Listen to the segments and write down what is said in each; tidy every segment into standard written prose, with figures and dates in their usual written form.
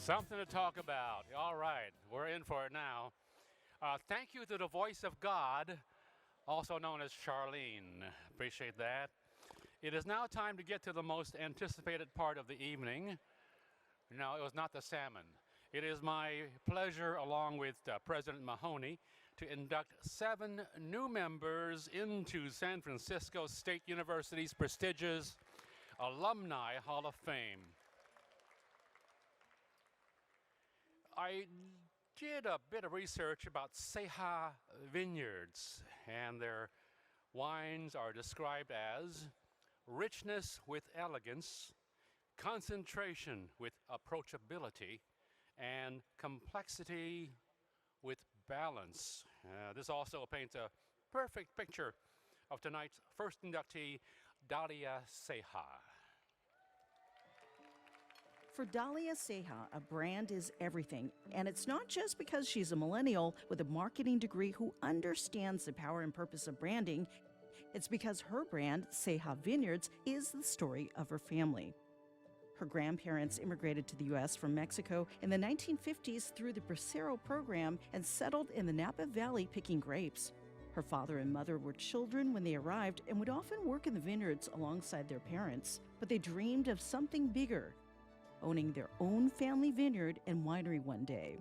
Something to talk about. All right, we're in for it now. Thank you to the voice of God, also known as Charlene. Appreciate that. It is now time to get to the most anticipated part of the evening. No, it was not the salmon. It is my pleasure, along with President Mahoney, to induct 7 new members into San Francisco State University's prestigious Alumni Hall of Fame. I did a bit of research about Ceja Vineyards, and their wines are described as richness with elegance, concentration with approachability, and complexity with balance. This also paints a perfect picture of tonight's first inductee, Dalia Ceja. For Dalia Ceja, a brand is everything. And it's not just because she's a millennial with a marketing degree who understands the power and purpose of branding. It's because her brand, Ceja Vineyards, is the story of her family. Her grandparents immigrated to the U.S. from Mexico in the 1950s through the Bracero program and settled in the Napa Valley picking grapes. Her father and mother were children when they arrived and would often work in the vineyards alongside their parents. But they dreamed of something bigger, owning their own family vineyard and winery one day.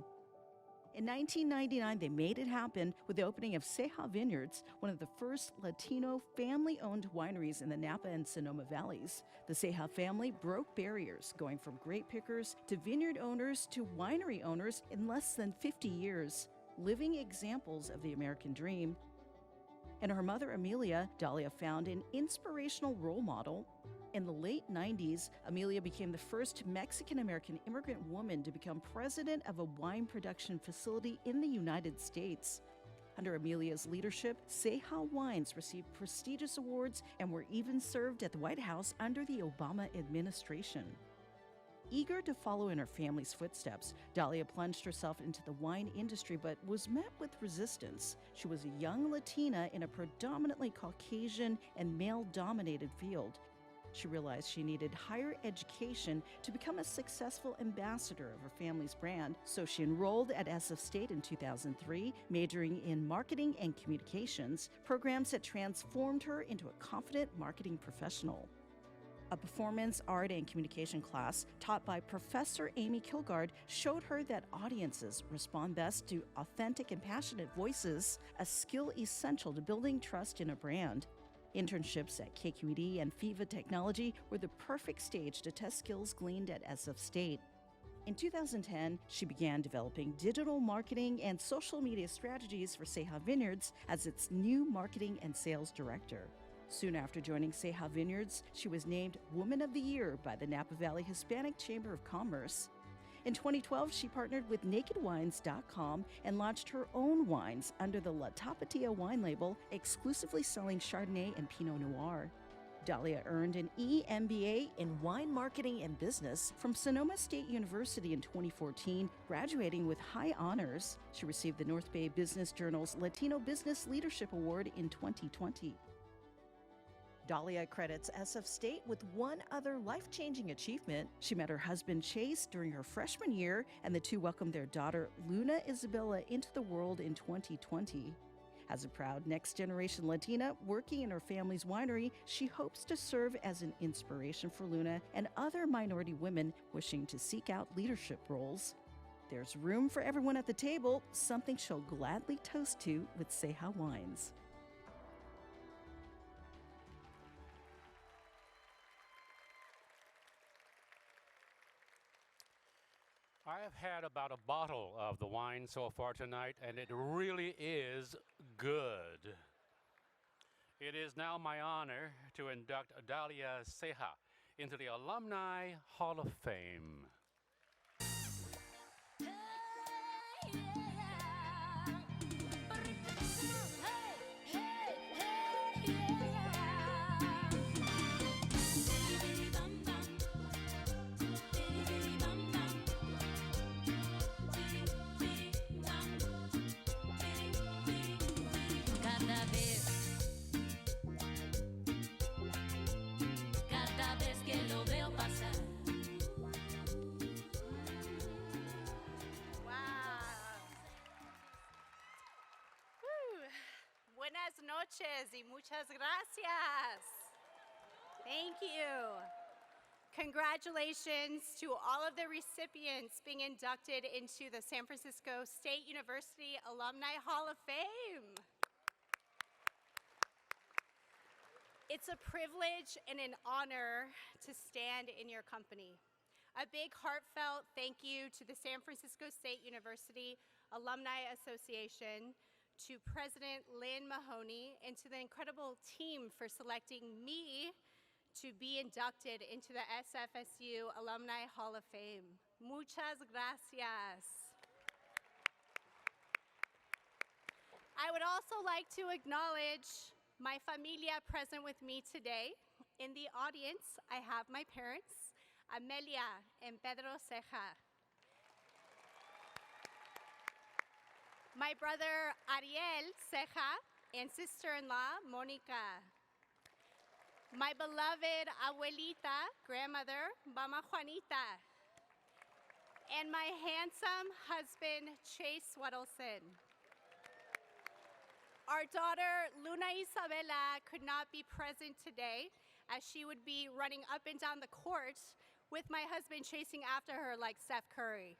In 1999, they made it happen with the opening of Ceja Vineyards, one of the first Latino family-owned wineries in the Napa and Sonoma Valleys. The Ceja family broke barriers, going from grape pickers to vineyard owners to winery owners in less than 50 years, living examples of the American dream. And her mother, Amelia, Dalia found an inspirational role model. In the late 90s, Amelia became the first Mexican-American immigrant woman to become president of a wine production facility in the United States. Under Amelia's leadership, Ceja Wines received prestigious awards and were even served at the White House under the Obama administration. Eager to follow in her family's footsteps, Dalia plunged herself into the wine industry but was met with resistance. She was a young Latina in a predominantly Caucasian and male-dominated field. She realized she needed higher education to become a successful ambassador of her family's brand, so she enrolled at SF State in 2003, majoring in marketing and communications, programs that transformed her into a confident marketing professional. A performance, art, and communication class taught by Professor Amy Kilgard showed her that audiences respond best to authentic and passionate voices, a skill essential to building trust in a brand. Internships at KQED and FIVA Technology were the perfect stage to test skills gleaned at SF State. In 2010, she began developing digital marketing and social media strategies for Ceja Vineyards as its new marketing and sales director. Soon after joining Ceja Vineyards, she was named Woman of the Year by the Napa Valley Hispanic Chamber of Commerce. In 2012, she partnered with NakedWines.com and launched her own wines under the La Tapatia wine label, exclusively selling Chardonnay and Pinot Noir. Dalia earned an EMBA in Wine Marketing and Business from Sonoma State University in 2014, graduating with high honors. She received the North Bay Business Journal's Latino Business Leadership Award in 2020. Dalia credits SF State with one other life-changing achievement. She met her husband Chase during her freshman year, and the two welcomed their daughter Luna Isabella into the world in 2020. As a proud next-generation Latina working in her family's winery, she hopes to serve as an inspiration for Luna and other minority women wishing to seek out leadership roles. There's room for everyone at the table, something she'll gladly toast to with Ceja Wines. I have had about a bottle of the wine so far tonight, and it really is good. It is now my honor to induct Dalia Ceja into the Alumni Hall of Fame. Cada vez que lo veo pasar, Buenas noches y muchas gracias. Thank you. Congratulations to all of the recipients being inducted into the San Francisco State University Alumni Hall of Fame. It's a privilege and an honor to stand in your company. A big heartfelt thank you to the San Francisco State University Alumni Association, to President Lynn Mahoney, and to the incredible team for selecting me to be inducted into the SFSU Alumni Hall of Fame. Muchas gracias. I would also like to acknowledge my familia present with me today. In the audience, I have my parents, Amelia and Pedro Ceja. My brother Ariel Ceja and sister-in-law Monica. My beloved abuelita, grandmother, Mama Juanita. And my handsome husband, Chase Weddleson. Our daughter, Luna Isabela, could not be present today as she would be running up and down the court with my husband chasing after her like Steph Curry.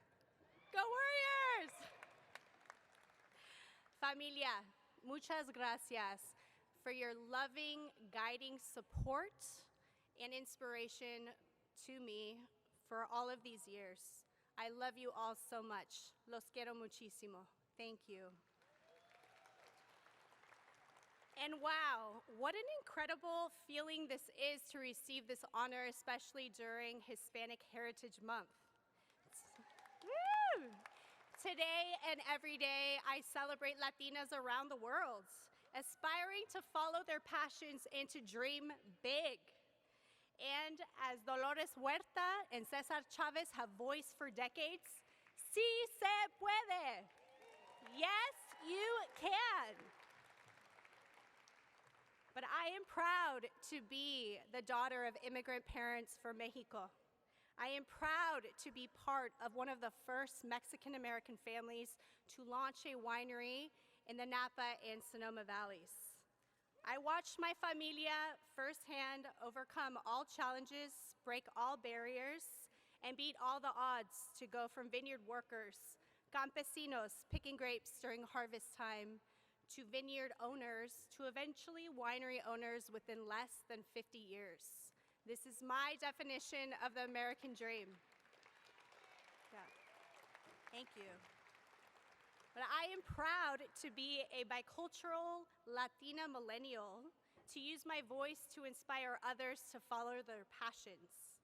Go Warriors! Familia, muchas gracias for your loving, guiding support and inspiration to me for all of these years. I love you all so much. Los quiero muchísimo. Thank you. And wow, what an incredible feeling this is to receive this honor, especially during Hispanic Heritage Month. Woo! Today and every day, I celebrate Latinas around the world, aspiring to follow their passions and to dream big. And as Dolores Huerta and Cesar Chavez have voiced for decades, sí se puede. Yes, you can. But I am proud to be the daughter of immigrant parents from Mexico. I am proud to be part of one of the first Mexican-American families to launch a winery in the Napa and Sonoma Valleys. I watched my familia firsthand overcome all challenges, break all barriers, and beat all the odds to go from vineyard workers, campesinos picking grapes during harvest time, to vineyard owners, to eventually winery owners within less than 50 years. This is my definition of the American dream. Yeah. Thank you. But I am proud to be a bicultural Latina millennial, to use my voice to inspire others to follow their passions.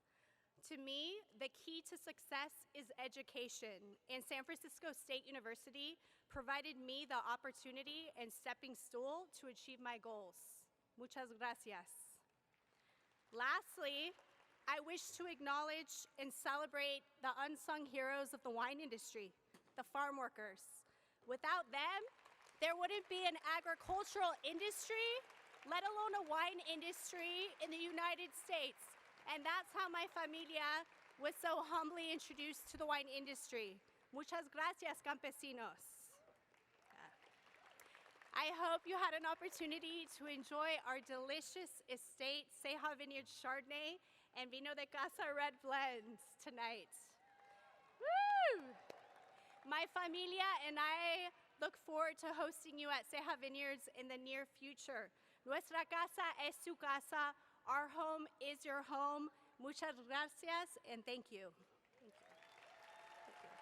To me, the key to success is education, and San Francisco State University provided me the opportunity and stepping stool to achieve my goals. Muchas gracias. Lastly, I wish to acknowledge and celebrate the unsung heroes of the wine industry, the farm workers. Without them, there wouldn't be an agricultural industry, let alone a wine industry in the United States. And that's how my familia was so humbly introduced to the wine industry. Muchas gracias, campesinos. I hope you had an opportunity to enjoy our delicious estate Ceja Vineyard Chardonnay and Vino de Casa Red Blends tonight. Woo! My familia and I look forward to hosting you at Ceja Vineyards in the near future. Nuestra casa es su casa. Our home is your home. Muchas gracias and thank you. Thank you. Thank you.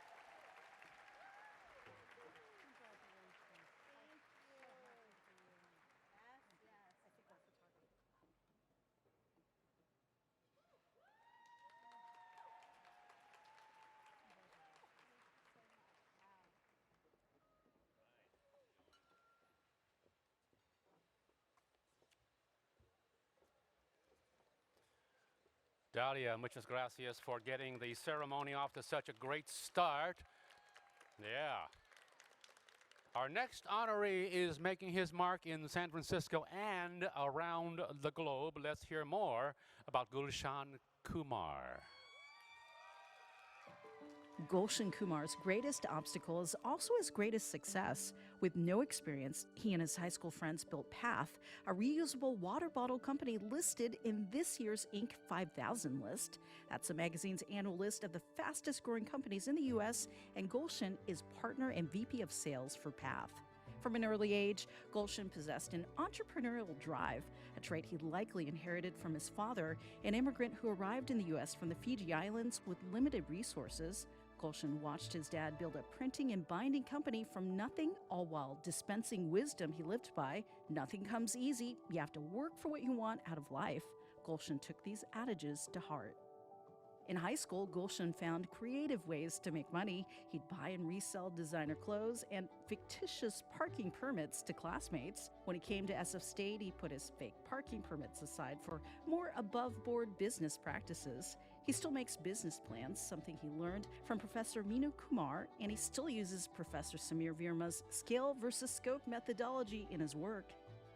Dalia, muchas gracias for getting the ceremony off to such a great start. Yeah. Our next honoree is making his mark in San Francisco and around the globe. Let's hear more about Gulshan Kumar. Gulshan Kumar's greatest obstacle is also his greatest success. With no experience, he and his high school friends built Path, a reusable water bottle company listed in this year's Inc. 5000 list. That's the magazine's annual list of the fastest growing companies in the U.S., and Gulshan is partner and VP of sales for Path. From an early age, Gulshan possessed an entrepreneurial drive, a trait he likely inherited from his father, an immigrant who arrived in the U.S. from the Fiji Islands with limited resources. Gulshan watched his dad build a printing and binding company from nothing, all while dispensing wisdom he lived by. Nothing comes easy. You have to work for what you want out of life. Gulshan took these adages to heart. In high school, Gulshan found creative ways to make money. He'd buy and resell designer clothes and fictitious parking permits to classmates. When he came to SF State, he put his fake parking permits aside for more above-board business practices. He still makes business plans, something he learned from Professor Meenu Kumar, and he still uses Professor Samir Virma's scale versus scope methodology in his work.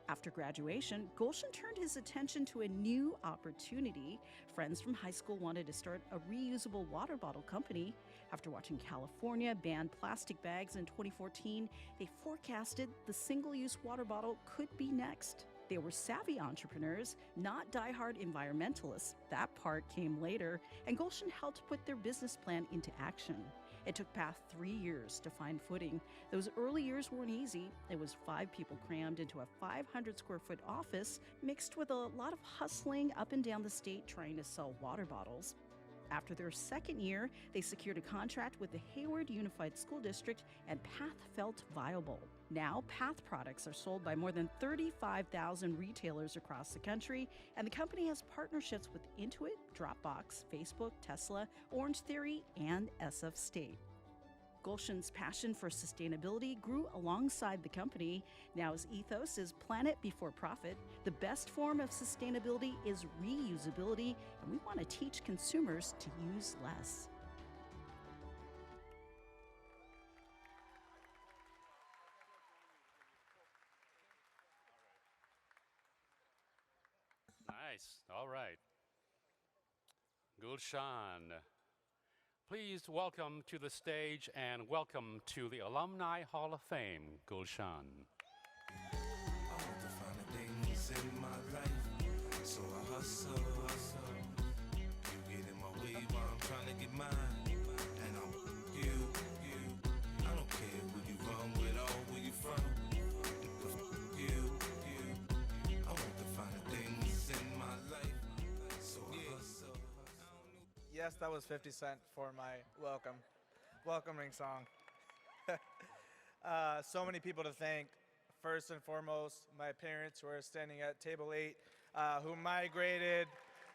After graduation, Gulshan turned his attention to a new opportunity. Friends from high school wanted to start a reusable water bottle company. After watching California ban plastic bags in 2014, they forecasted the single-use water bottle could be next. They were savvy entrepreneurs, not die-hard environmentalists. That part came later, and Gulshan helped put their business plan into action. It took Path 3 years to find footing. Those early years weren't easy. It was 5 people crammed into a 500-square-foot office, mixed with a lot of hustling up and down the state trying to sell water bottles. After their second year, they secured a contract with the Hayward Unified School District, and Path felt viable. Now, Path products are sold by more than 35,000 retailers across the country, and the company has partnerships with Intuit, Dropbox, Facebook, Tesla, Orange Theory, and SF State. Gulshan's passion for sustainability grew alongside the company. Now his ethos is planet before profit. The best form of sustainability is reusability, and we want to teach consumers to use less. Nice. All right. Gulshan, please welcome to the stage and welcome to the Alumni Hall of Fame, Gulshan. I want the finer things in my life, so I hustle. You get in my way while I'm trying to get mine, and I'm you. I don't care who you run with or where you from. You. I want the finer things in my life, so I hustle. Yes, that was 50 Cent for my welcoming song. So many people to thank. First and foremost, my parents who are standing at table 8, who migrated.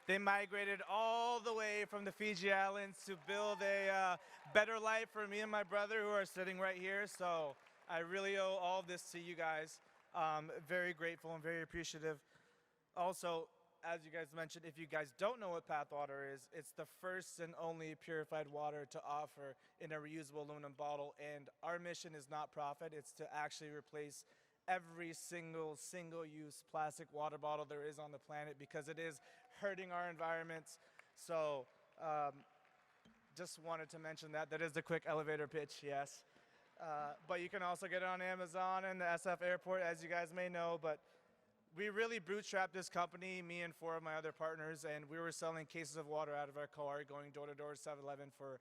They migrated all the way from the Fiji Islands to build a better life for me and my brother who are sitting right here. So I really owe all of this to you guys. Very grateful and very appreciative. Also, as you guys mentioned, if you guys don't know what Path Water is, it's the first and only purified water to offer in a reusable aluminum bottle. And our mission is not profit, it's to actually replace every single-use plastic water bottle there is on the planet, because it is hurting our environments. So just wanted to mention that. That is the quick elevator pitch, yes. But you can also get it on Amazon and the SF Airport, as you guys may know. But we really bootstrapped this company, me and 4 of my other partners, and we were selling cases of water out of our car, going door to door to 7-Eleven for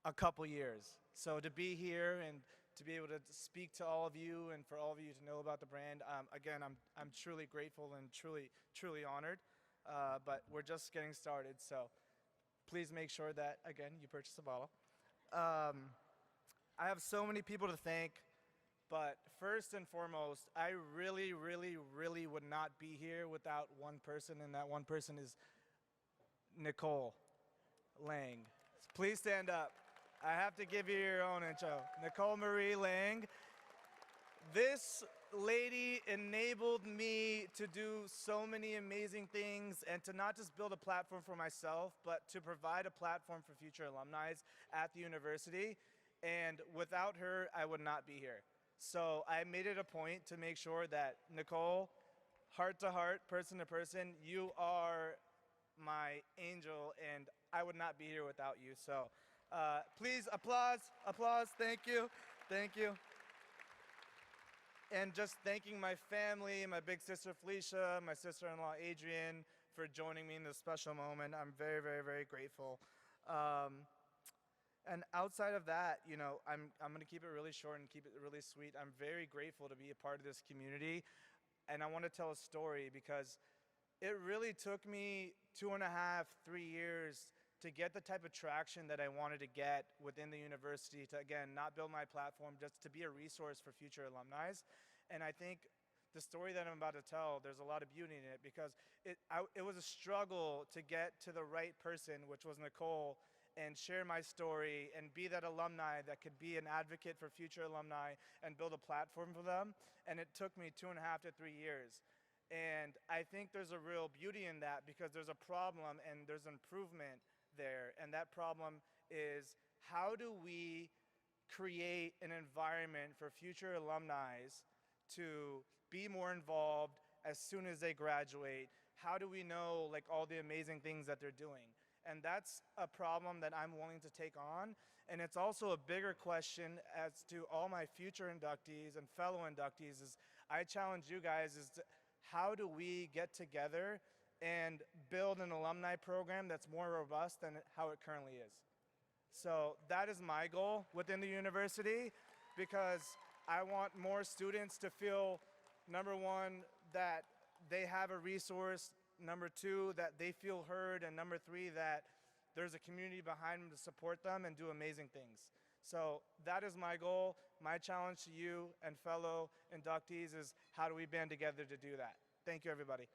a couple years. So to be here and to be able to speak to all of you and for all of you to know about the brand, again, I'm truly grateful and truly honored. But we're just getting started, so please make sure that, again, you purchase a bottle. I have so many people to thank. But first and foremost, I really would not be here without one person, and that one person is Nicole Lang. Please stand up. I have to give you your own intro. Nicole Marie Lang. This lady enabled me to do so many amazing things, and to not just build a platform for myself, but to provide a platform for future alumni at the university. And without her, I would not be here. So I made it a point to make sure that Nicole, heart to heart, person to person, you are my angel, and I would not be here without you. So Please, applause, applause. Thank you, thank you. And just thanking my family, my big sister Felicia, my sister-in-law Adrian for joining me in this special moment. I'm very, very, very grateful. And outside of that, you know, I'm going to keep it really short and keep it really sweet. I'm very grateful to be a part of this community. And I want to tell a story because it really took me 2.5, 3 years to get the type of traction that I wanted to get within the university to, again, not build my platform, just to be a resource for future alumni. And I think the story that I'm about to tell, there's a lot of beauty in it because it was a struggle to get to the right person, which was Nicole, and share my story and be that alumni that could be an advocate for future alumni and build a platform for them. And it took me 2.5 to 3 years. And I think there's a real beauty in that because there's a problem and there's improvement there. And that problem is, how do we create an environment for future alumni to be more involved as soon as they graduate? How do we know like all the amazing things that they're doing? And that's a problem that I'm willing to take on. And it's also a bigger question as to all my future inductees and fellow inductees is, I challenge you guys is to, how do we get together and build an alumni program that's more robust than how it currently is? So that is my goal within the university because I want more students to feel, number one, that they have a resource, number two, that they feel heard, and number three, that there's a community behind them to support them and do amazing things. So that is my goal. My challenge to you and fellow inductees is, how do we band together to do that? Thank you, everybody.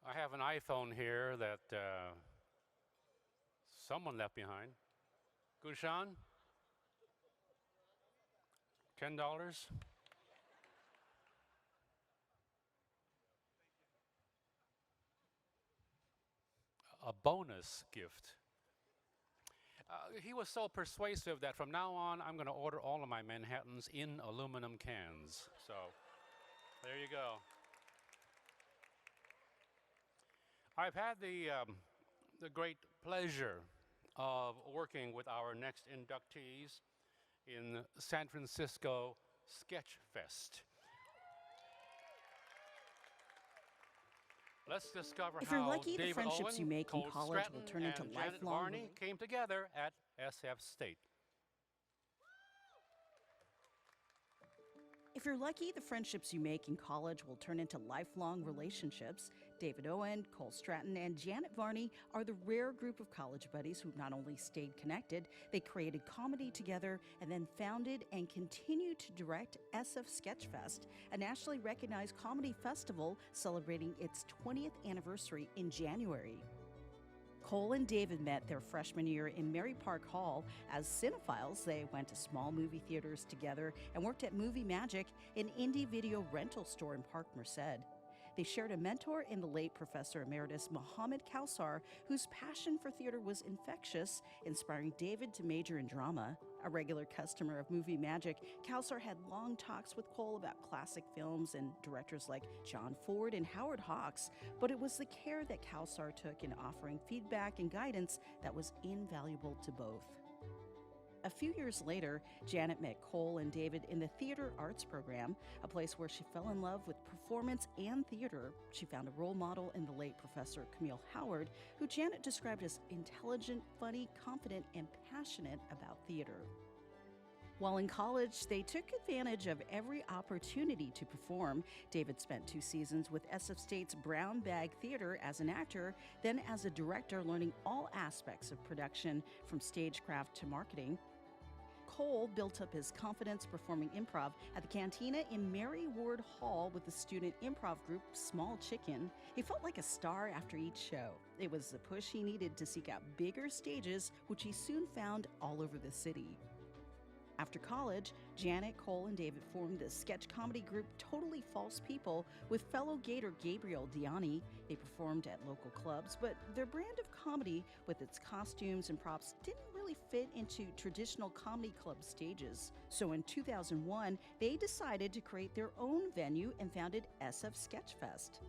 I have an iPhone here that someone left behind. Gushan? $10? A bonus gift. He was so persuasive that from now on, I'm going to order all of my Manhattans in aluminum cans. So, there you go. I've had the great pleasure of working with our next inductees in San Francisco Sketch Fest. Let's discover If how you're lucky, the David friendships Owen, you make in Cole college will Stratton, turn into and Janet lifelong Varney came together at SF State. If you're lucky, the friendships you make in college will turn into lifelong relationships. David Owen, Cole Stratton, and Janet Varney are the rare group of college buddies who not only stayed connected, they created comedy together and then founded and continue to direct SF Sketchfest, a nationally recognized comedy festival celebrating its 20th anniversary in January. Cole and David met their freshman year in Mary Park Hall. As cinephiles, they went to small movie theaters together and worked at Movie Magic, an indie video rental store in Park Merced. They shared a mentor in the late Professor Emeritus Mohammed Kausar, whose passion for theater was infectious, inspiring David to major in drama. A regular customer of Movie Magic, Kausar had long talks with Cole about classic films and directors like John Ford and Howard Hawks, but it was the care that Kausar took in offering feedback and guidance that was invaluable to both. A few years later, Janet met Cole and David in the Theater Arts program, a place where she fell in love with performance and theater. She found a role model in the late Professor Camille Howard, who Janet described as intelligent, funny, confident, and passionate about theater. While in college, they took advantage of every opportunity to perform. David spent 2 seasons with SF State's Brown Bag Theater as an actor, then as a director, learning all aspects of production, from stagecraft to marketing. Cole built up his confidence performing improv at the Cantina in Mary Ward Hall with the student improv group Small Chicken. He felt like a star after each show. It was the push he needed to seek out bigger stages, which he soon found all over the city. After college, Janet, Cole, and David formed the sketch comedy group Totally False People with fellow Gator Gabriel Diani. They performed at local clubs, but their brand of comedy, with its costumes and props, didn't really really fit into traditional comedy club stages. So in 2001, they decided to create their own venue and founded SF Sketchfest.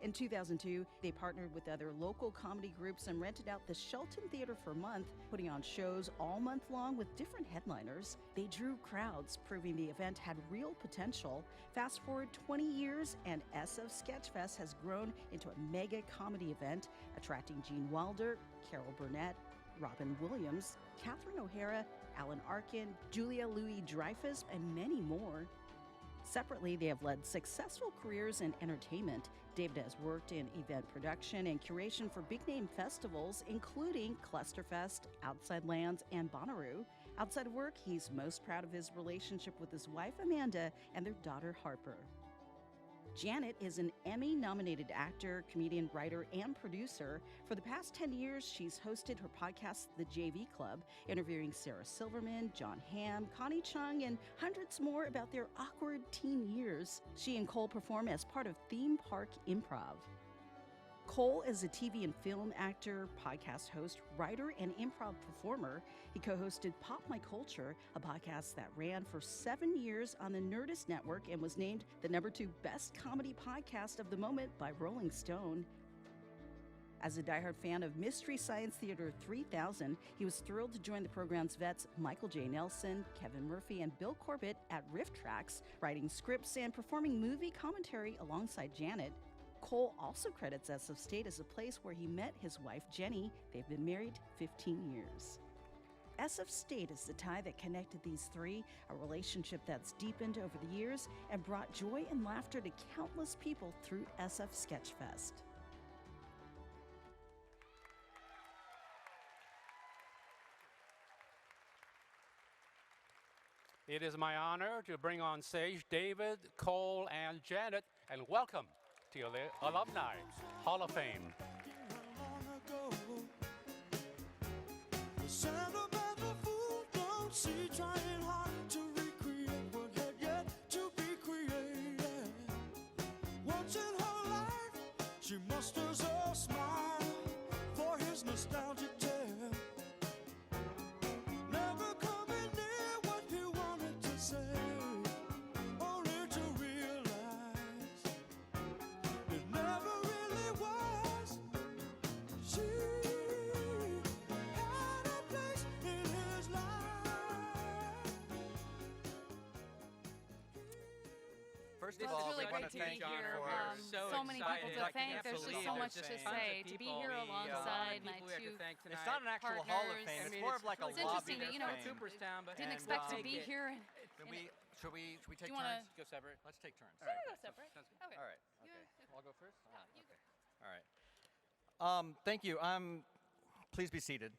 In 2002, they partnered with other local comedy groups and rented out the Shelton Theater for a month, putting on shows all month long with different headliners. They drew crowds, proving the event had real potential. Fast forward 20 years, and SF Sketchfest has grown into a mega comedy event, attracting Gene Wilder, Carol Burnett, Robin Williams, Catherine O'Hara, Alan Arkin, Julia Louis-Dreyfus, and many more. Separately, they have led successful careers in entertainment. David has worked in event production and curation for big-name festivals, including Clusterfest, Outside Lands, and Bonnaroo. Outside of work, he's most proud of his relationship with his wife, Amanda, and their daughter, Harper. Janet is an Emmy-nominated actor, comedian, writer, and producer. For the past 10 years, she's hosted her podcast, The JV Club, interviewing Sarah Silverman, John Hamm, Connie Chung, and hundreds more about their awkward teen years. She and Cole perform as part of Theme Park Improv. Cole is a TV and film actor, podcast host, writer, and improv performer. He co-hosted Pop My Culture, a podcast that ran for 7 years on the Nerdist Network and was named the #2 best comedy podcast of the moment by Rolling Stone. As a diehard fan of Mystery Science Theater 3000, he was thrilled to join the program's vets Michael J. Nelson, Kevin Murphy, and Bill Corbett at Riff Tracks, writing scripts and performing movie commentary alongside Janet. Cole also credits SF State as a place where he met his wife, Jenny. They've been married 15 years. SF State is the tie that connected these three, a relationship that's deepened over the years and brought joy and laughter to countless people through SF Sketchfest. It is my honor to bring on stage David, Cole, and Janet, and welcome to the Alumni Hall of Fame. Trying hard to recreate what had yet to be created. Once in her life, she musters a smile for his nostalgic tale. Never coming near what he wanted to say, only to realize it never really was. She had a place in his life. First This of all, is really we want great to to thank be you here. for So many people to thank. There's just so much to say. To be here alongside my two It's not an actual Hall of partners. Fame. I It's mean, more of like a it's lobby interesting of that, you know, fame. Cooperstown, but didn't And, expect to um, be here. Should we take Do you wanna- turns? go separate. Let's take turns. Sure, we'll go separate. Okay. All right. You- Okay. I'll go first. No, you go. All right. Thank you. Please be seated.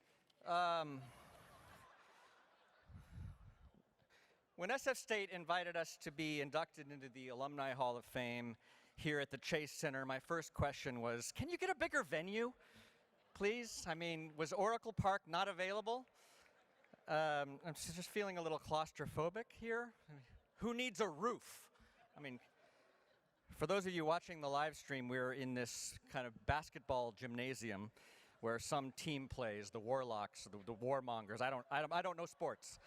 When SF State invited us to be inducted into the Alumni Hall of Fame here at the Chase Center, my first question was, can you get a bigger venue, please? I mean, was Oracle Park not available? I'm just feeling a little claustrophobic here. Who needs a roof? I mean, for those of you watching the live stream, we're in this kind of basketball gymnasium where some team plays, the Warlocks, the Warmongers. I don't know sports.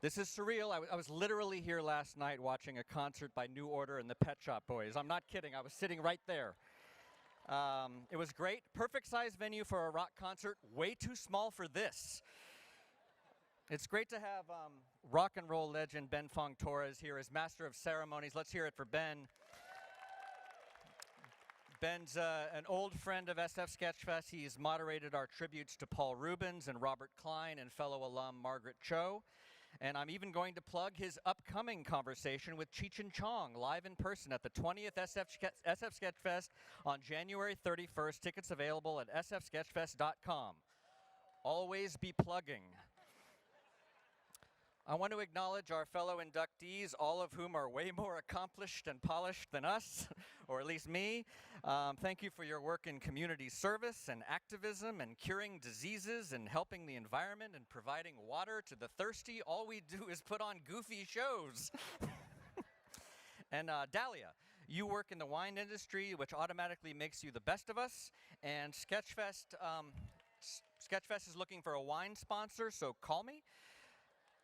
This is surreal. I was literally here last night watching a concert by New Order and the Pet Shop Boys. I'm not kidding. I was sitting right there. It was great. Perfect size venue for a rock concert. Way too small for this. It's great to have rock and roll legend Ben Fong Torres here as Master of Ceremonies. Let's hear it for Ben. Ben's an old friend of SF Sketchfest. He's moderated our tributes to Paul Rubens and Robert Klein and fellow alum Margaret Cho. And I'm even going to plug his upcoming conversation with Cheech and Chong live in person at the 20th SF Sketchfest on January 31st. Tickets available at sfsketchfest.com. Always be plugging. I want to acknowledge our fellow inductees, all of whom are way more accomplished and polished than us, or at least me. Thank you for your work in community service and activism and curing diseases and helping the environment and providing water to the thirsty. All we do is put on goofy shows. And Dahlia, you work in the wine industry, which automatically makes you the best of us. And Sketchfest Sketchfest is looking for a wine sponsor, so call me.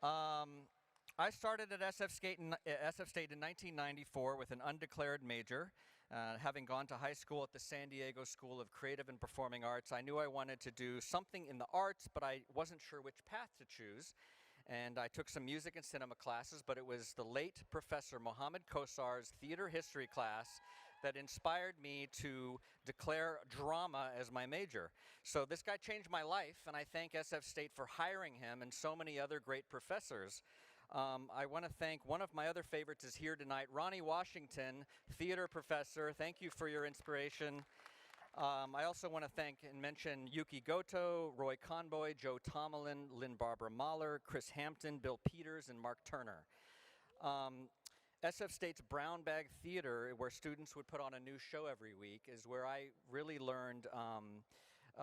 I started at SF State in 1994 with an undeclared major. Having gone to high school at the San Diego School of Creative and Performing Arts, I knew I wanted to do something in the arts, but I wasn't sure which path to choose. And I took some music and cinema classes, but it was the late Professor Mohammed Kosar's theater history class that inspired me to declare drama as my major. So this guy changed my life, and I thank SF State for hiring him and so many other great professors. I want to thank one of my other favorites is here tonight, Ronnie Washington, theater professor. Thank you for your inspiration. I also want to thank and mention Yuki Goto, Roy Conboy, Joe Tomlin, Lynn Barbara Mahler, Chris Hampton, Bill Peters, and Mark Turner. SF State's Brown Bag Theater, where students would put on a new show every week, is where I really learned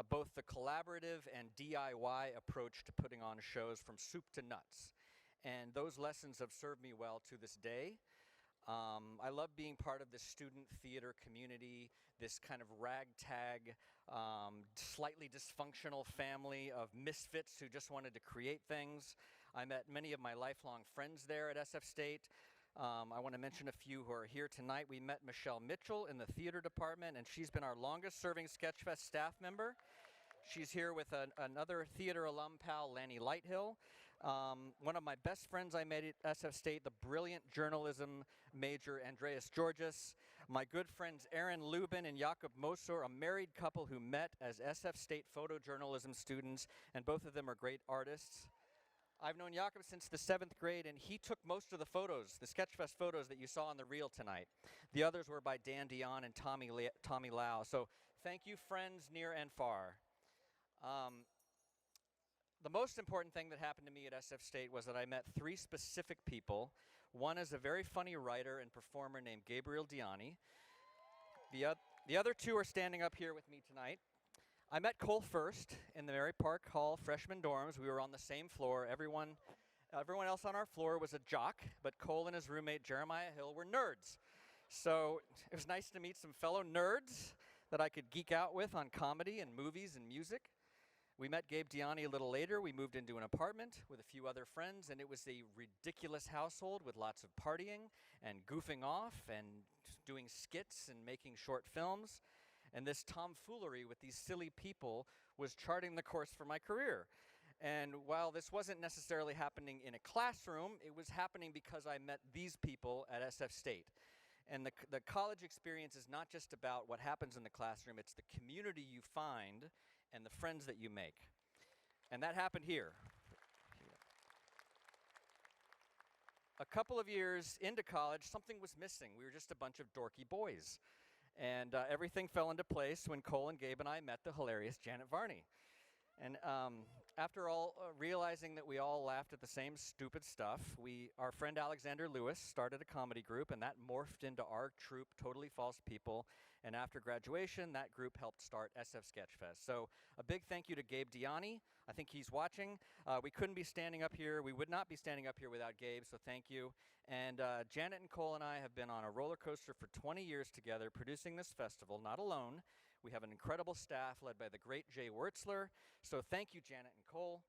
both the collaborative and DIY approach to putting on shows from soup to nuts. And those lessons have served me well to this day. I love being part of this student theater community, this kind of ragtag, slightly dysfunctional family of misfits who just wanted to create things. I met many of my lifelong friends there at SF State. I want to mention a few who are here tonight. We met Michelle Mitchell in the theater department, and she's been our longest serving Sketchfest staff member. She's here with another theater alum pal, Lanny Lighthill. One of my best friends I met at SF State, the brilliant journalism major Andreas Georgis. My good friends Aaron Lubin and Jakob Mosor, a married couple who met as SF State photojournalism students, and both of them are great artists. I've known Jakob since the 7th grade, and he took most of the photos, the Sketchfest photos that you saw on the reel tonight. The others were by Dan Dion and Tommy Lau. So thank you, friends near and far. The most important thing that happened to me at SF State was that I met 3 specific people. One is a very funny writer and performer named Gabriel Diani. The other 2 are standing up here with me tonight. I met Cole first in the Mary Park Hall freshman dorms. We were on the same floor. Everyone else on our floor was a jock, but Cole and his roommate Jeremiah Hill were nerds. So it was nice to meet some fellow nerds that I could geek out with on comedy and movies and music. We met Gabe Diani a little later. We moved into an apartment with a few other friends, and it was a ridiculous household with lots of partying and goofing off and doing skits and making short films. And this tomfoolery with these silly people was charting the course for my career. And while this wasn't necessarily happening in a classroom, it was happening because I met these people at SF State. And the college experience is not just about what happens in the classroom, it's the community you find and the friends that you make. And that happened here. A couple of years into college, something was missing. We were just a bunch of dorky boys. And everything fell into place when Cole and Gabe and I met the hilarious Janet Varney. And after all, realizing that we all laughed at the same stupid stuff, our friend Alexander Lewis started a comedy group, and that morphed into our troupe, Totally False People. And after graduation, that group helped start SF Sketchfest. So a big thank you to Gabe Diani. I think he's watching. We couldn't be standing up here. We would not be standing up here without Gabe, so thank you. And Janet and Cole and I have been on a roller coaster for 20 years together, producing this festival, not alone. We have an incredible staff led by the great Jay Wertzler. So thank you, Janet and Cole,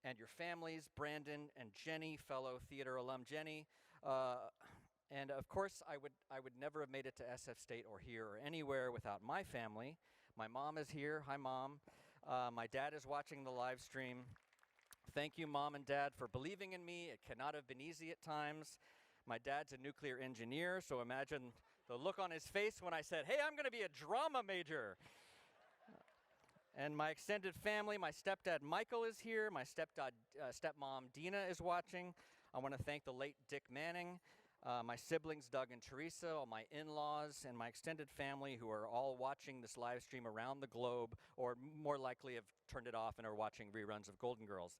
and your families, Brandon and Jenny, fellow theater alum Jenny. And of course, I would never have made it to SF State or here or anywhere without my family. My mom is here. Hi, Mom. My dad is watching the live stream. Thank you, Mom and Dad, for believing in me. It cannot have been easy at times. My dad's a nuclear engineer, so imagine the look on his face when I said, hey, I'm going to be a drama major. And my extended family, my stepdad Michael is here. My stepmom Dina is watching. I want to thank the late Dick Manning, my siblings Doug and Teresa, all my in-laws, and my extended family who are all watching this live stream around the globe, or more likely have turned it off and are watching reruns of Golden Girls.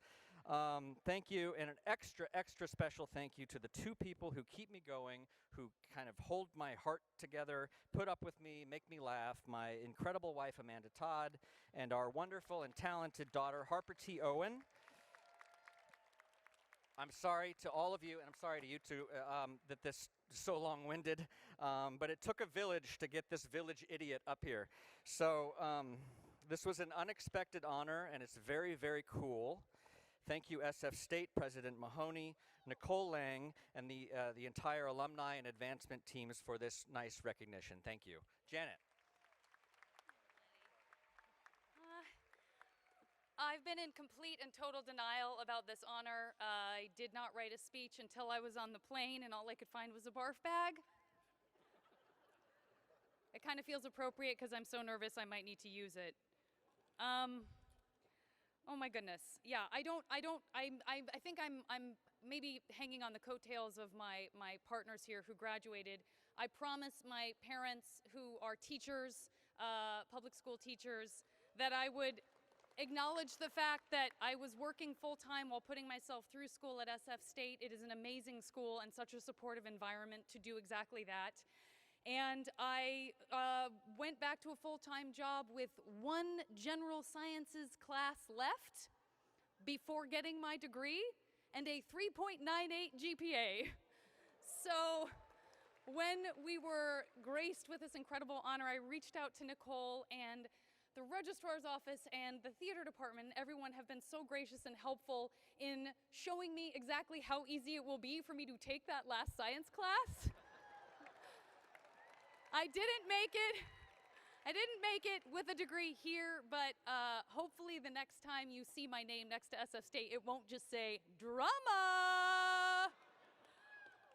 Thank you, and an extra special thank you to the 2 people who keep me going, who kind of hold my heart together, put up with me, make me laugh, my incredible wife, Amanda Todd, and our wonderful and talented daughter, Harper T. Owen. I'm sorry to all of you, and I'm sorry to you too, that this is so long-winded, but it took a village to get this village idiot up here. So This was an unexpected honor, and it's very, very cool. Thank you, SF State President Mahoney, Nicole Lang, and the entire alumni and advancement teams for this nice recognition. Thank you. Janet. I've been in complete and total denial about this honor. I did not write a speech until I was on the plane, and all I could find was a barf bag. It kind of feels appropriate because I'm so nervous I might need to use it. Oh my goodness. Yeah, I think I'm maybe hanging on the coattails of my partners here who graduated. I promised my parents who are teachers, public school teachers, that I would acknowledge the fact that I was working full-time while putting myself through school at SF State. It is an amazing school and such a supportive environment to do exactly that. And I went back to a full-time job with one general sciences class left before getting my degree and a 3.98 GPA. So when we were graced with this incredible honor, I reached out to Nicole, and the registrar's office and the theater department, everyone have been so gracious and helpful in showing me exactly how easy it will be for me to take that last science class. I didn't make it with a degree here, but hopefully the next time you see my name next to SF State, it won't just say drama.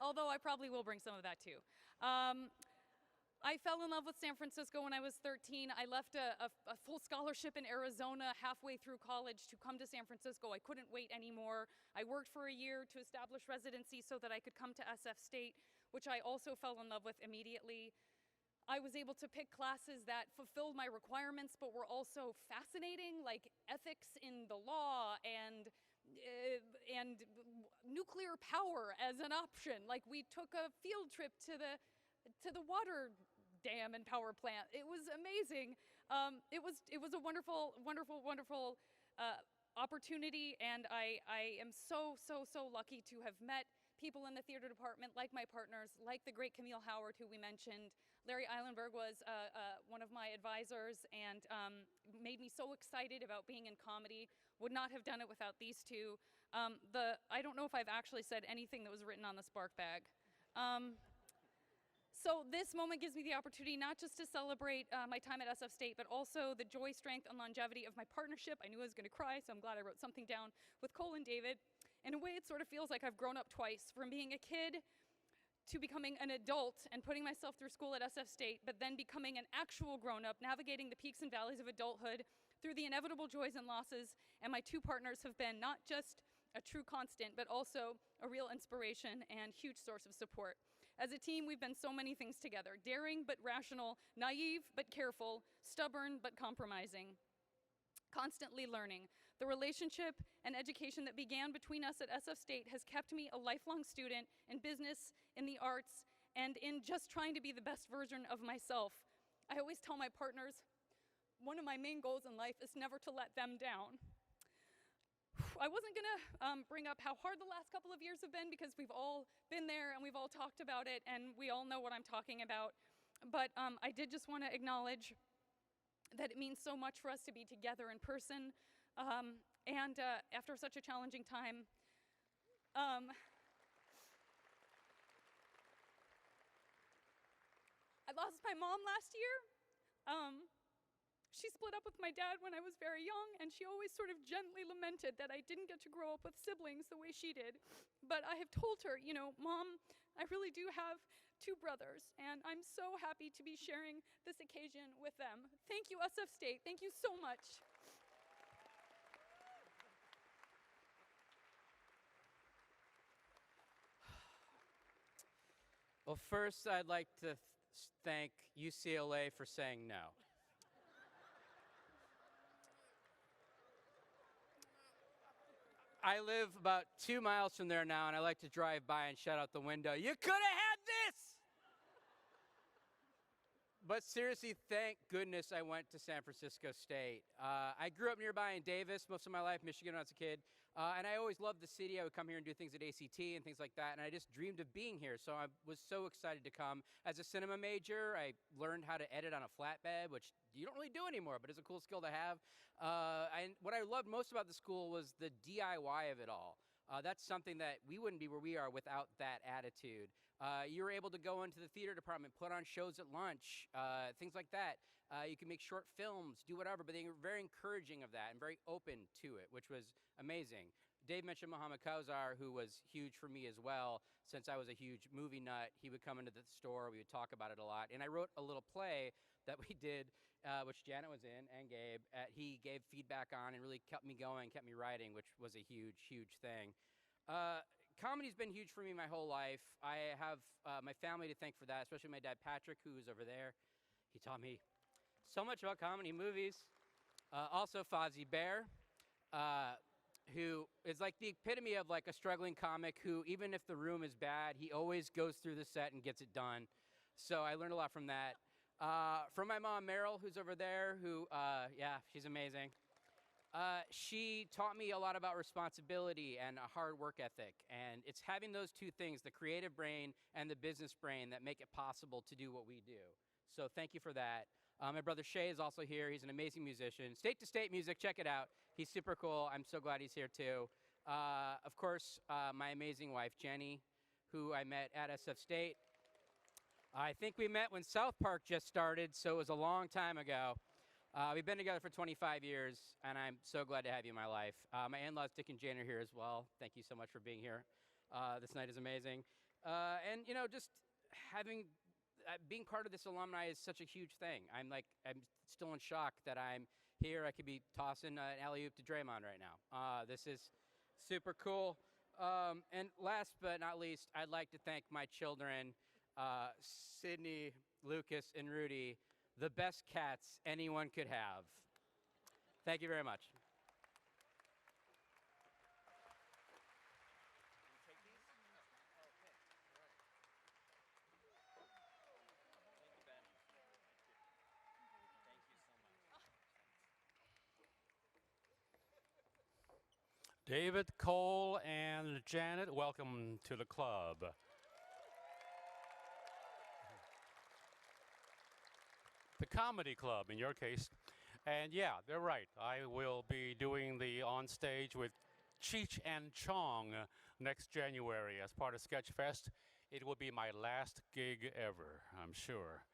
Although I probably will bring some of that too. I fell in love with San Francisco when I was 13. I left a full scholarship in Arizona halfway through college to come to San Francisco. I couldn't wait anymore. I worked for a year to establish residency so that I could come to SF State, which I also fell in love with immediately. I was able to pick classes that fulfilled my requirements but were also fascinating, like ethics in the law and nuclear power as an option. Like, we took a field trip to the water dam and power plant. It was amazing. It was a wonderful, wonderful, wonderful opportunity, and I am so lucky to have met people in the theater department, like my partners, like the great Camille Howard, who we mentioned. Larry Eilenberg was one of my advisors and made me so excited about being in comedy. Would not have done it without these two. I don't know if I've actually said anything that was written on the Spark bag. So this moment gives me the opportunity not just to celebrate my time at SF State, but also the joy, strength, and longevity of my partnership. I knew I was going to cry, so I'm glad I wrote something down with Cole and David. In a way, it sort of feels like I've grown up twice, from being a kid to becoming an adult and putting myself through school at SF State, but then becoming an actual grown-up, navigating the peaks and valleys of adulthood through the inevitable joys and losses. And my two partners have been not just a true constant, but also a real inspiration and huge source of support. As a team, we've been so many things together: daring but rational, naive but careful, stubborn but compromising, constantly learning. The relationship and education that began between us at SF State has kept me a lifelong student in business, in the arts, and in just trying to be the best version of myself. I always tell my partners, one of my main goals in life is never to let them down. I wasn't gonna bring up how hard the last couple of years have been, because we've all been there and we've all talked about it and we all know what I'm talking about. But I did just want to acknowledge that it means so much for us to be together in person. And after such a challenging time, I lost my mom last year. She split up with my dad when I was very young, and she always sort of gently lamented that I didn't get to grow up with siblings the way she did. But I have told her, you know, Mom, I really do have two brothers, and I'm so happy to be sharing this occasion with them. Thank you, SF State. Thank you so much. Well, first, I'd like to thank UCLA for saying no. I live about 2 miles from there now, and I like to drive by and shout out the window, "You could have had this!" But seriously, thank goodness I went to San Francisco State. I grew up nearby in Davis most of my life, Michigan when I was a kid. And I always loved the city. I would come here and do things at ACT and things like that. And I just dreamed of being here. So I was so excited to come. As a cinema major, I learned how to edit on a flatbed, which you don't really do anymore, but it's a cool skill to have. And what I loved most about the school was the DIY of it all. That's something that we wouldn't be where we are without that attitude. You were able to go into the theater department, put on shows at lunch, things like that. You can make short films, do whatever, but they were very encouraging of that and very open to it, which was amazing. Dave mentioned Muhammad Kausar, who was huge for me as well. Since I was a huge movie nut, he would come into the store, we would talk about it a lot. And I wrote a little play that we did, which Janet was in, and Gabe. He gave feedback on and really kept me going, kept me writing, which was a huge, huge thing. Comedy's been huge for me my whole life. I have my family to thank for that, especially my dad, Patrick, who is over there. He taught me so much about comedy movies. Also Fozzie Bear, who is like the epitome of like a struggling comic who, even if the room is bad, he always goes through the set and gets it done. So I learned a lot from that. From my mom, Meryl, who's over there, who, yeah, she's amazing. She taught me a lot about responsibility and a hard work ethic. And it's having those two things, the creative brain and the business brain, that make it possible to do what we do. So thank you for that. My brother Shay is also here. He's an amazing musician. State to State Music, check it out. He's super cool. I'm so glad he's here too. Of course, my amazing wife, Jenny, who I met at SF State. I think we met when South Park just started, so it was a long time ago. We've been together for 25 years, and I'm so glad to have you in my life. My in-laws, Dick and Jane, are here as well. Thank you so much for being here. This night is amazing. And, you know, just having, being part of this alumni is such a huge thing. I'm still in shock that I'm here. I could be tossing an alley-oop to Draymond right now. This is super cool. And last but not least, I'd like to thank my children, Sydney, Lucas, and Rudy, the best cats anyone could have. Thank you very much. David, Cole, and Janet, welcome to the club. The comedy club, in your case. And yeah, they're right. I will be doing the on stage with Cheech and Chong next January as part of Sketchfest. It will be my last gig ever, I'm sure.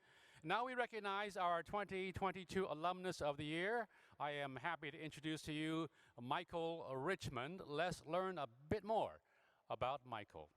Now we recognize our 2022 Alumnus of the Year. I am happy to introduce to you Michael Richmond. Let's learn a bit more about Michael.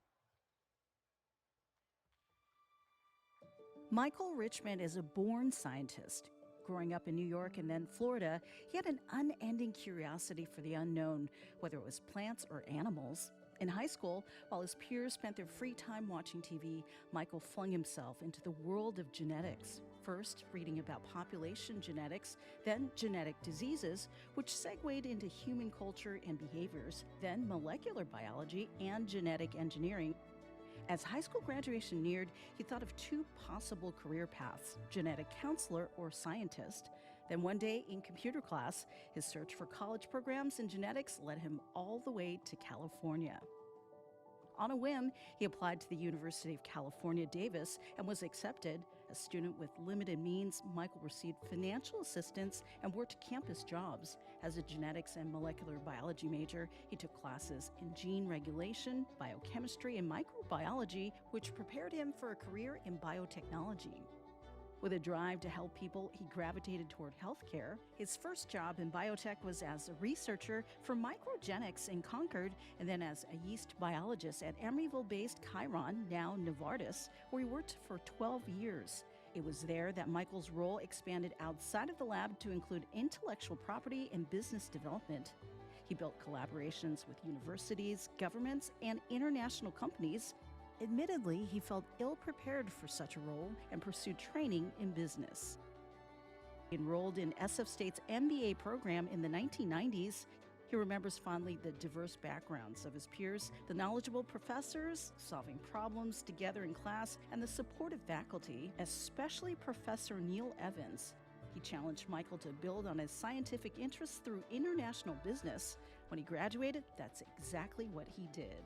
Michael Richmond is a born scientist. Growing up in New York and then Florida, he had an unending curiosity for the unknown, whether it was plants or animals. In high school, while his peers spent their free time watching TV, Michael flung himself into the world of genetics. First, reading about population genetics, then genetic diseases, which segued into human culture and behaviors, then molecular biology and genetic engineering. As high school graduation neared, he thought of two possible career paths, genetic counselor or scientist. Then one day in computer class, his search for college programs in genetics led him all the way to California. On a whim, he applied to the University of California, Davis, and was accepted. A student with limited means, Michael received financial assistance and worked campus jobs. As a genetics and molecular biology major, he took classes in gene regulation, biochemistry, and microbiology, which prepared him for a career in biotechnology. With a drive to help people, he gravitated toward healthcare. His first job in biotech was as a researcher for microgenics in Concord, and then as a yeast biologist at Emeryville-based Chiron, now Novartis, where he worked for 12 years. It was there that Michael's role expanded outside of the lab to include intellectual property and business development. He built collaborations with universities, governments, and international companies. Admittedly, he felt ill-prepared for such a role and pursued training in business. He enrolled in SF State's MBA program in the 1990s. He remembers fondly the diverse backgrounds of his peers, the knowledgeable professors, solving problems together in class, and the supportive faculty, especially Professor Neil Evans. He challenged Michael to build on his scientific interests through international business. When he graduated, that's exactly what he did.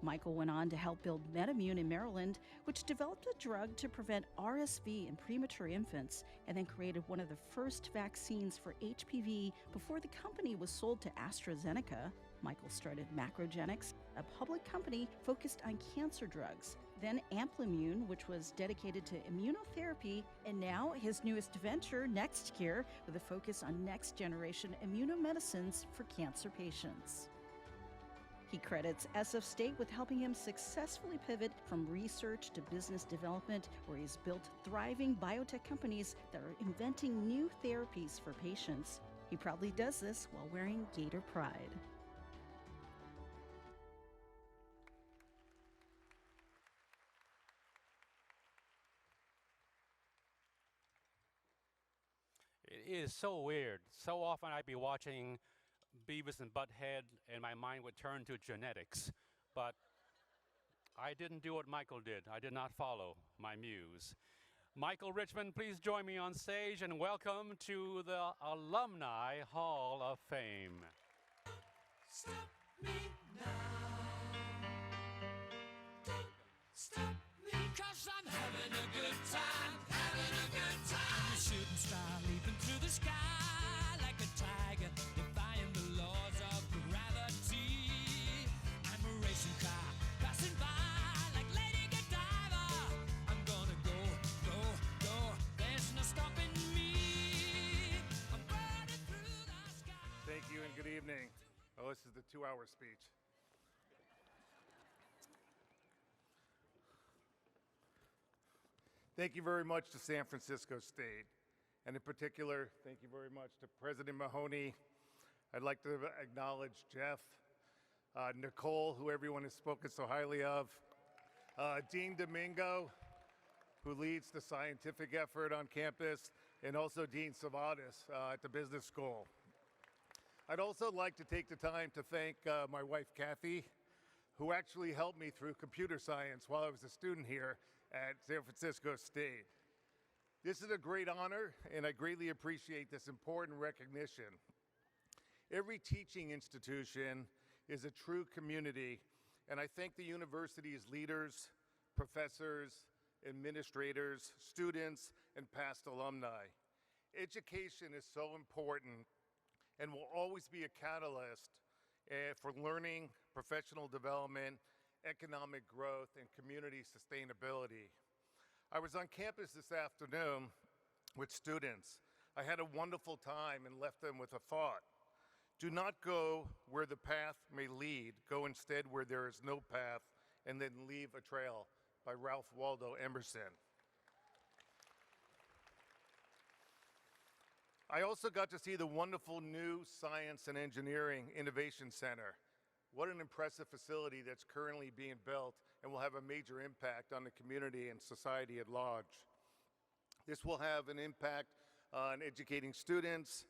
Michael went on to help build MedImmune in Maryland, which developed a drug to prevent RSV in premature infants, and then created one of the first vaccines for HPV before the company was sold to AstraZeneca. Michael started Macrogenics, a public company focused on cancer drugs, then Amplimmune, which was dedicated to immunotherapy, and now his newest venture, NextCure, with a focus on next-generation immunomedicines for cancer patients. He credits SF State with helping him successfully pivot from research to business development, where he's built thriving biotech companies that are inventing new therapies for patients. He proudly does this while wearing Gator Pride. It is so weird. So often I'd be watching Beavis and Butthead, and my mind would turn to genetics. But I didn't do what Michael did. I did not follow my muse. Michael Richmond, please join me on stage and welcome to the Alumni Hall of Fame. Stop me now. Don't stop me, 'cause I'm having a good time, having a good time. A shooting star leaping through the sky like a tiger, defying the laws of gravity. I'm a racing car passing by like Lady Godiva. I'm gonna go, go, go. There's no stopping me. I'm burning through the sky. Thank you and good evening. Oh, this is the 2-hour speech. Thank you very much to San Francisco State, and in particular, thank you very much to President Mahoney. I'd like to acknowledge Jeff, Nicole, who everyone has spoken so highly of, Dean Domingo, who leads the scientific effort on campus, and also Dean Savadas at the business school. I'd also like to take the time to thank my wife, Kathy, who actually helped me through computer science while I was a student here at San Francisco State. This is a great honor, and I greatly appreciate this important recognition. Every teaching institution is a true community, and I thank the university's leaders, professors, administrators, students, and past alumni. Education is so important and will always be a catalyst for learning, professional development, economic growth, and community sustainability. I was on campus this afternoon with students. I had a wonderful time and left them with a thought. Do not go where the path may lead, go instead where there is no path, and then leave a trail, by Ralph Waldo Emerson. I also got to see the wonderful new Science and Engineering Innovation Center. What an impressive facility that's currently being built and will have a major impact on the community and society at large. This will have an impact on educating students,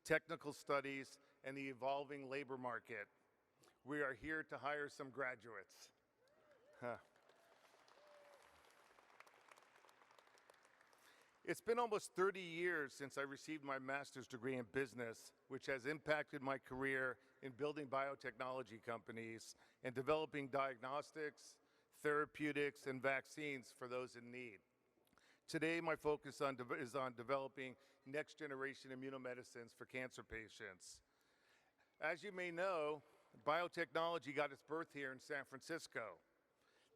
technical studies, and the evolving labor market. We are here to hire some graduates. It's been almost 30 years since I received my master's degree in business, which has impacted my career in building biotechnology companies and developing diagnostics, therapeutics, and vaccines for those in need. Today, my focus is on developing next-generation immunomedicines for cancer patients. As you may know, biotechnology got its birth here in San Francisco.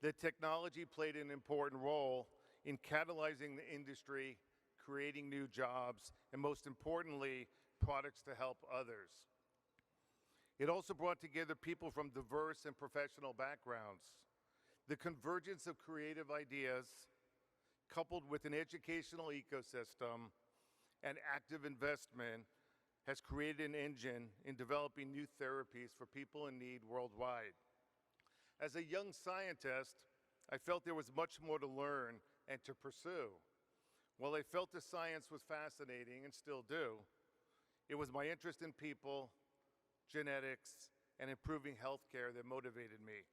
The technology played an important role in catalyzing the industry, creating new jobs, and most importantly, products to help others. It also brought together people from diverse and professional backgrounds. The convergence of creative ideas, coupled with an educational ecosystem and active investment, has created an engine in developing new therapies for people in need worldwide. As a young scientist, I felt there was much more to learn and to pursue. While I felt the science was fascinating, and still do, it was my interest in people, genetics, and improving healthcare that motivated me.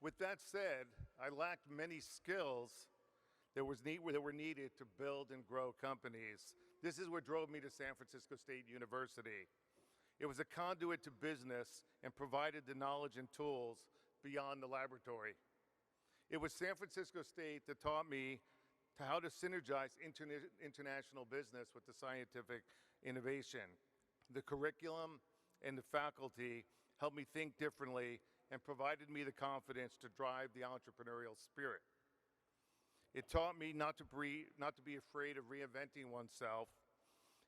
With that said, I lacked many skills that were needed to build and grow companies. This is what drove me to San Francisco State University. It was a conduit to business and provided the knowledge and tools beyond the laboratory. It was San Francisco State that taught me how to synergize international business with the scientific innovation. The curriculum and the faculty helped me think differently and provided me the confidence to drive the entrepreneurial spirit. It taught me not to be afraid of reinventing oneself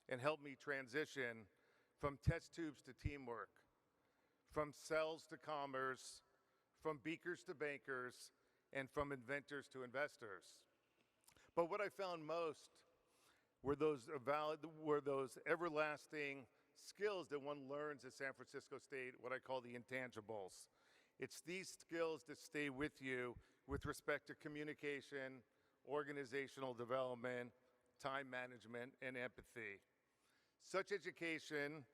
and helped me transition from test tubes to teamwork, from cells to commerce, from beakers to bankers, and from inventors to investors. But what I found most were those everlasting skills that one learns at San Francisco State, what I call the intangibles. It's these skills that stay with you with respect to communication, organizational development, time management, and empathy. Such education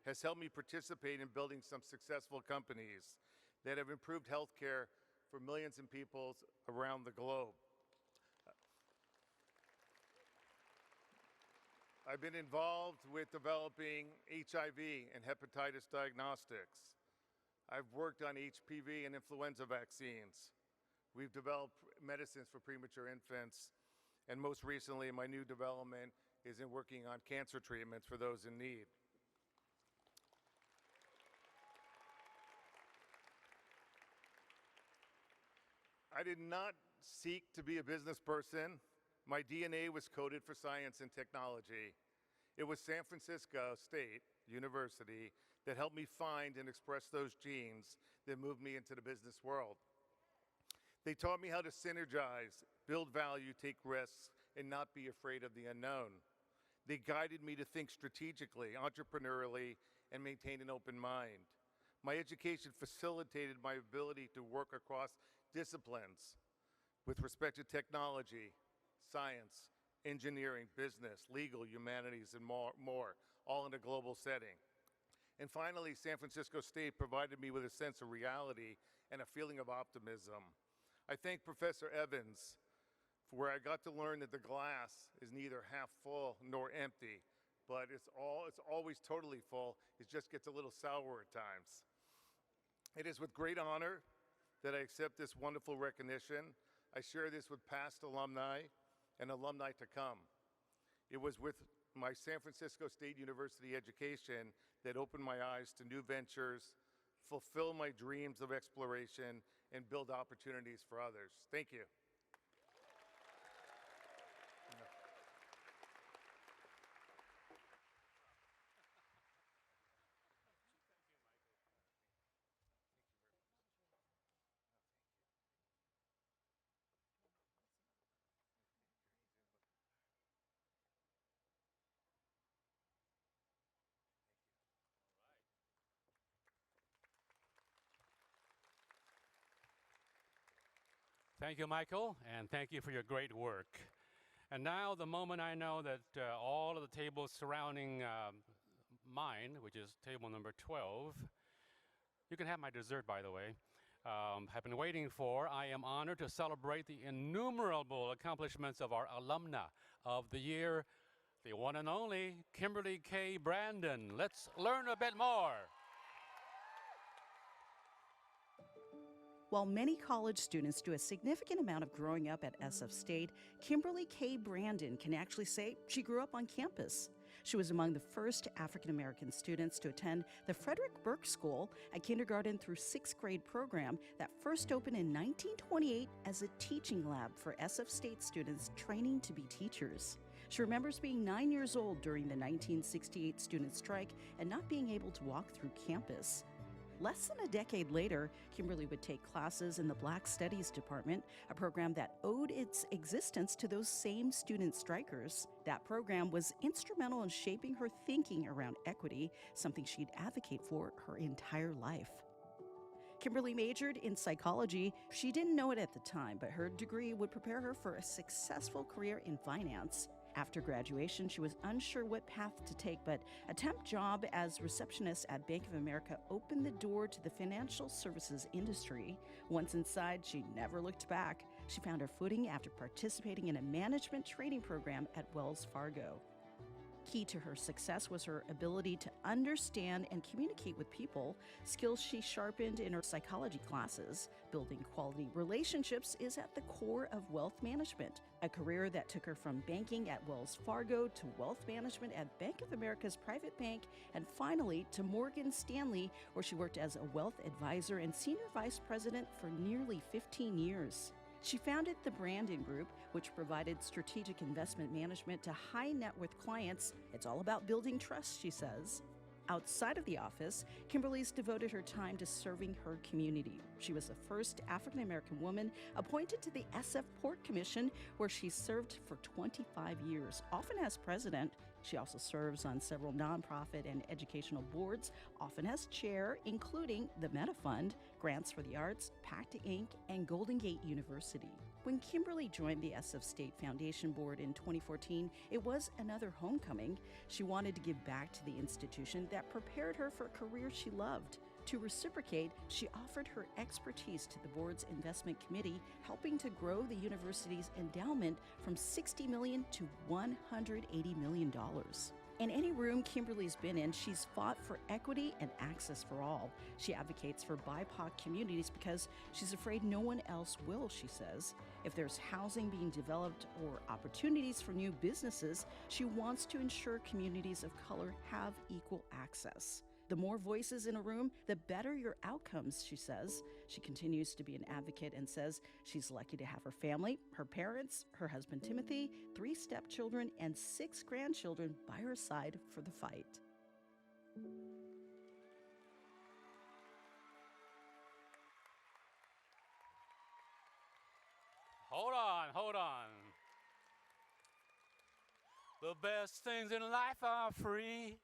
has helped me participate in building some successful companies that have improved healthcare for millions of people around the globe. I've been involved with developing HIV and hepatitis diagnostics. I've worked on HPV and influenza vaccines. We've developed medicines for premature infants, and most recently, my new development is in working on cancer treatments for those in need. I did not seek to be a business person. My DNA was coded for science and technology. It was San Francisco State University that helped me find and express those genes that moved me into the business world. They taught me how to synergize, build value, take risks, and not be afraid of the unknown. They guided me to think strategically, entrepreneurially, and maintain an open mind. My education facilitated my ability to work across disciplines with respect to technology, science, engineering, business, legal, humanities, and more, all in a global setting. And finally, San Francisco State provided me with a sense of reality and a feeling of optimism. I thank Professor Evans for where I got to learn that the glass is neither half full nor empty, but it's always totally full. It just gets a little sour at times. It is with great honor that I accept this wonderful recognition. I share this with past alumni and alumni to come. It was with my San Francisco State University education that opened my eyes to new ventures, fulfill my dreams of exploration, and build opportunities for others. Thank you. Thank you, Michael, and thank you for your great work. And now, the moment I know that all of the tables surrounding mine, which is table number 12, you can have my dessert, by the way, have been waiting for. I am honored to celebrate the innumerable accomplishments of our alumna of the year, the one and only Kimberly K. Brandon. Let's learn a bit more. While many college students do a significant amount of growing up at SF State, Kimberly K. Brandon can actually say she grew up on campus. She was among the first African American students to attend the Frederick Burke School, a kindergarten through 6th grade program that first opened in 1928 as a teaching lab for SF State students training to be teachers. She remembers being 9 years old during the 1968 student strike and not being able to walk through campus. Less than a decade later, Kimberly would take classes in the Black Studies Department, a program that owed its existence to those same student strikers. That program was instrumental in shaping her thinking around equity, something she'd advocate for her entire life. Kimberly majored in psychology. She didn't know it at the time, but her degree would prepare her for a successful career in finance. After graduation, she was unsure what path to take, but a temp job as receptionist at Bank of America opened the door to the financial services industry. Once inside, she never looked back. She found her footing after participating in a management training program at Wells Fargo. Key to her success was her ability to understand and communicate with people, skills she sharpened in her psychology classes. Building quality relationships is at the core of wealth management, a career that took her from banking at Wells Fargo to wealth management at Bank of America's private bank, and finally to Morgan Stanley, where she worked as a wealth advisor and senior vice president for nearly 15 years. She founded the Brandon Group, which provided strategic investment management to high net worth clients. It's all about building trust, she says. Outside of the office, Kimberly's devoted her time to serving her community. She was the first African American woman appointed to the SF Port Commission, where she served for 25 years, often as president. She also serves on several nonprofit and educational boards, often as chair, including the Meta Fund, Grants for the Arts, PACTA Inc., and Golden Gate University. When Kimberly joined the SF State Foundation Board in 2014, it was another homecoming. She wanted to give back to the institution that prepared her for a career she loved. To reciprocate, she offered her expertise to the board's investment committee, helping to grow the university's endowment from $60 million to $180 million. In any room Kimberly's been in, she's fought for equity and access for all. She advocates for BIPOC communities because she's afraid no one else will, she says. If there's housing being developed or opportunities for new businesses, she wants to ensure communities of color have equal access. The more voices in a room, the better your outcomes, she says. She continues to be an advocate and says she's lucky to have her family, her parents, her husband Timothy, 3 stepchildren, and 6 grandchildren by her side for the fight. Hold on. The best things in life are free.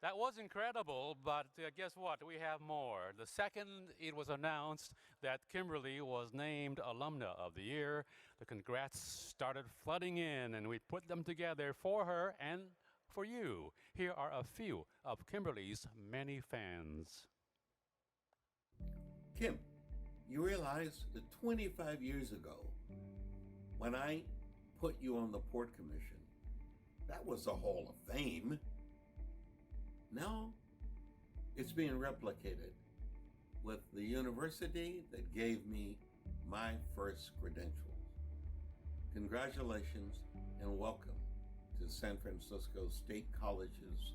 That was incredible, but guess what? We have more. The second it was announced that Kimberly was named Alumna of the Year, the congrats started flooding in, and we put them together for her and for you. Here are a few of Kimberly's many fans. Kim, you realize that 25 years ago, when I put you on the Port Commission, that was the Hall of Fame. Now, it's being replicated with the university that gave me my first credentials. Congratulations and welcome to San Francisco State College's,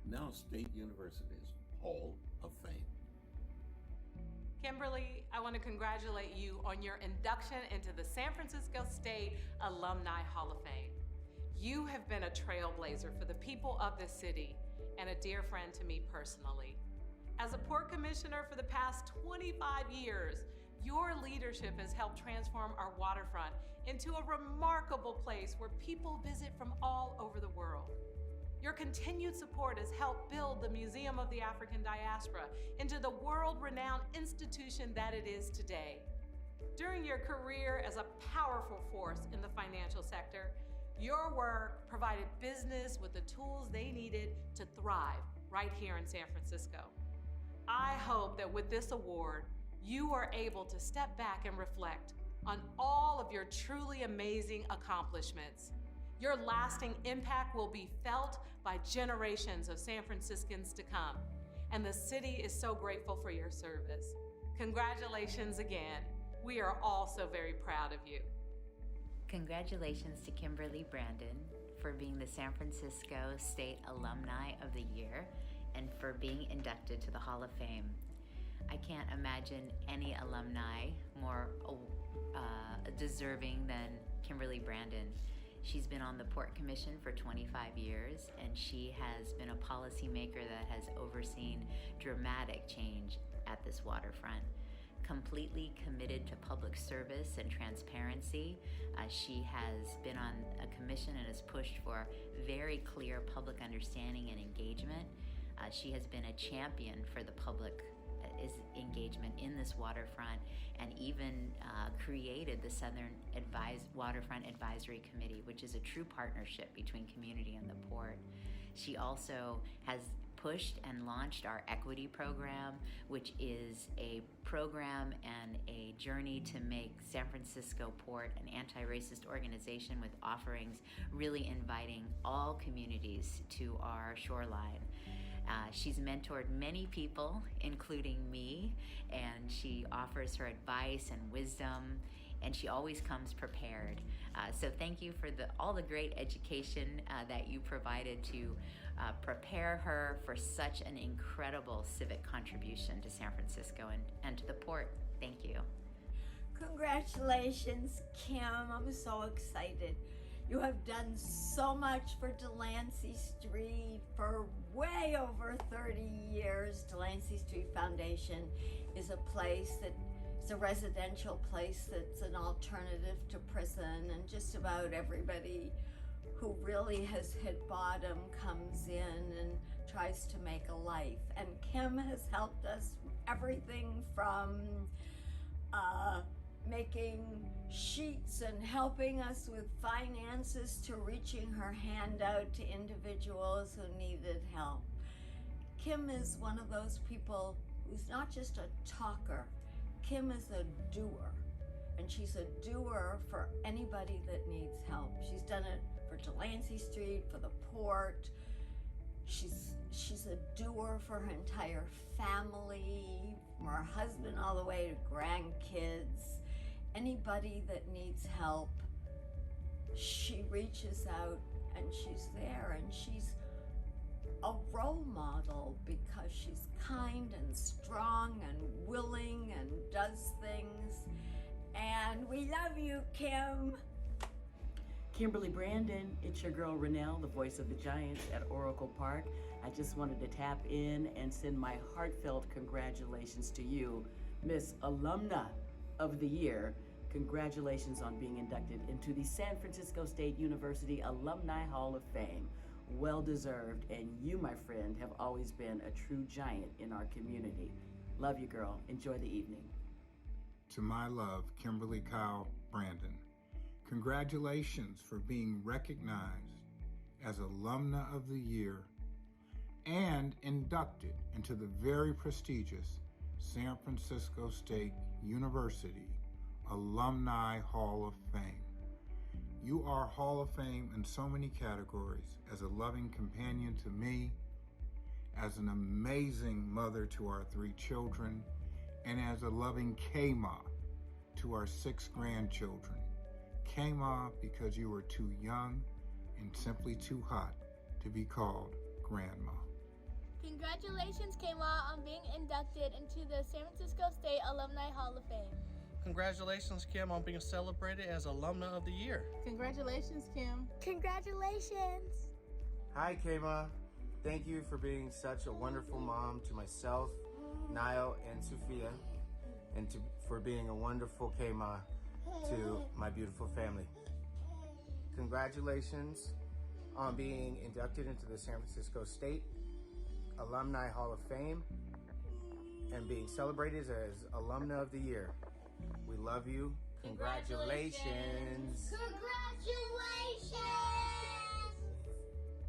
now State University's, Hall of Fame. Kimberly, I want to congratulate you on your induction into the San Francisco State Alumni Hall of Fame. You have been a trailblazer for the people of this city and a dear friend to me personally. As a Port Commissioner for the past 25 years, your leadership has helped transform our waterfront into a remarkable place where people visit from all over the world. Your continued support has helped build the Museum of the African Diaspora into the world-renowned institution that it is today. During your career as a powerful force in the financial sector, your work provided business with the tools they needed to thrive right here in San Francisco. I hope that with this award, you are able to step back and reflect on all of your truly amazing accomplishments. Your lasting impact will be felt by generations of San Franciscans to come, and the city is so grateful for your service. Congratulations again. We are all so very proud of you. Congratulations to Kimberly Brandon for being the San Francisco State Alumni of the Year and for being inducted to the Hall of Fame. I can't imagine any alumni more deserving than Kimberly Brandon. She's been on the Port Commission for 25 years, and she has been a policymaker that has overseen dramatic change at this waterfront. Completely committed to public service and transparency. She has been on a commission and has pushed for very clear public understanding and engagement. She has been a champion for the public engagement in this waterfront, and even created the Southern Waterfront Advisory Committee, which is a true partnership between community and the port. She also has pushed and launched our equity program, which is a program and a journey to make San Francisco Port an anti-racist organization with offerings really inviting all communities to our shoreline. She's mentored many people, including me, and she offers her advice and wisdom, and she always comes prepared. So thank you for all the great education that you provided to prepare her for such an incredible civic contribution to San Francisco and to the port. Thank you. Congratulations, Kim. I'm so excited. You have done so much for Delancey Street for way over 30 years. Delancey Street Foundation is a place it's a residential place that's an alternative to prison, and just about everybody who really has hit bottom comes in and tries to make a life. And Kim has helped us everything from making sheets and helping us with finances to reaching her hand out to individuals who needed help. Kim is one of those people who's not just a talker. Kim is a doer, and she's a doer for anybody that needs help. She's done it for Delancey Street, for the port. She's a doer for her entire family, from her husband all the way to grandkids. Anybody that needs help, she reaches out and she's there, and she's a role model because she's kind and strong and willing and does things. And we love you, Kim. Kimberly Brandon, it's your girl Renelle, the voice of the Giants at Oracle Park. I just wanted to tap in and send my heartfelt congratulations to you, Miss Alumna of the Year. Congratulations on being inducted into the San Francisco State University Alumni Hall of Fame. Well deserved, and you, my friend, have always been a true giant in our community. Love you, girl. Enjoy the evening. To my love, Kimberly Kyle Brandon, congratulations for being recognized as Alumna of the Year and inducted into the very prestigious San Francisco State University Alumni Hall of Fame. You are Hall of Fame in so many categories, as a loving companion to me, as an amazing mother to our 3 children, and as a loving K-Ma to our 6 grandchildren. K-Ma because you were too young and simply too hot to be called Grandma. Congratulations, K-Ma, on being inducted into the San Francisco State Alumni Hall of Fame. Congratulations, Kim, on being celebrated as Alumna of the Year. Congratulations, Kim. Congratulations. Hi, Kema. Thank you for being such a wonderful mom to myself, Niall, and Sophia, and for being a wonderful Kema to my beautiful family. Congratulations on being inducted into the San Francisco State Alumni Hall of Fame and being celebrated as Alumna of the Year. We love you. Congratulations.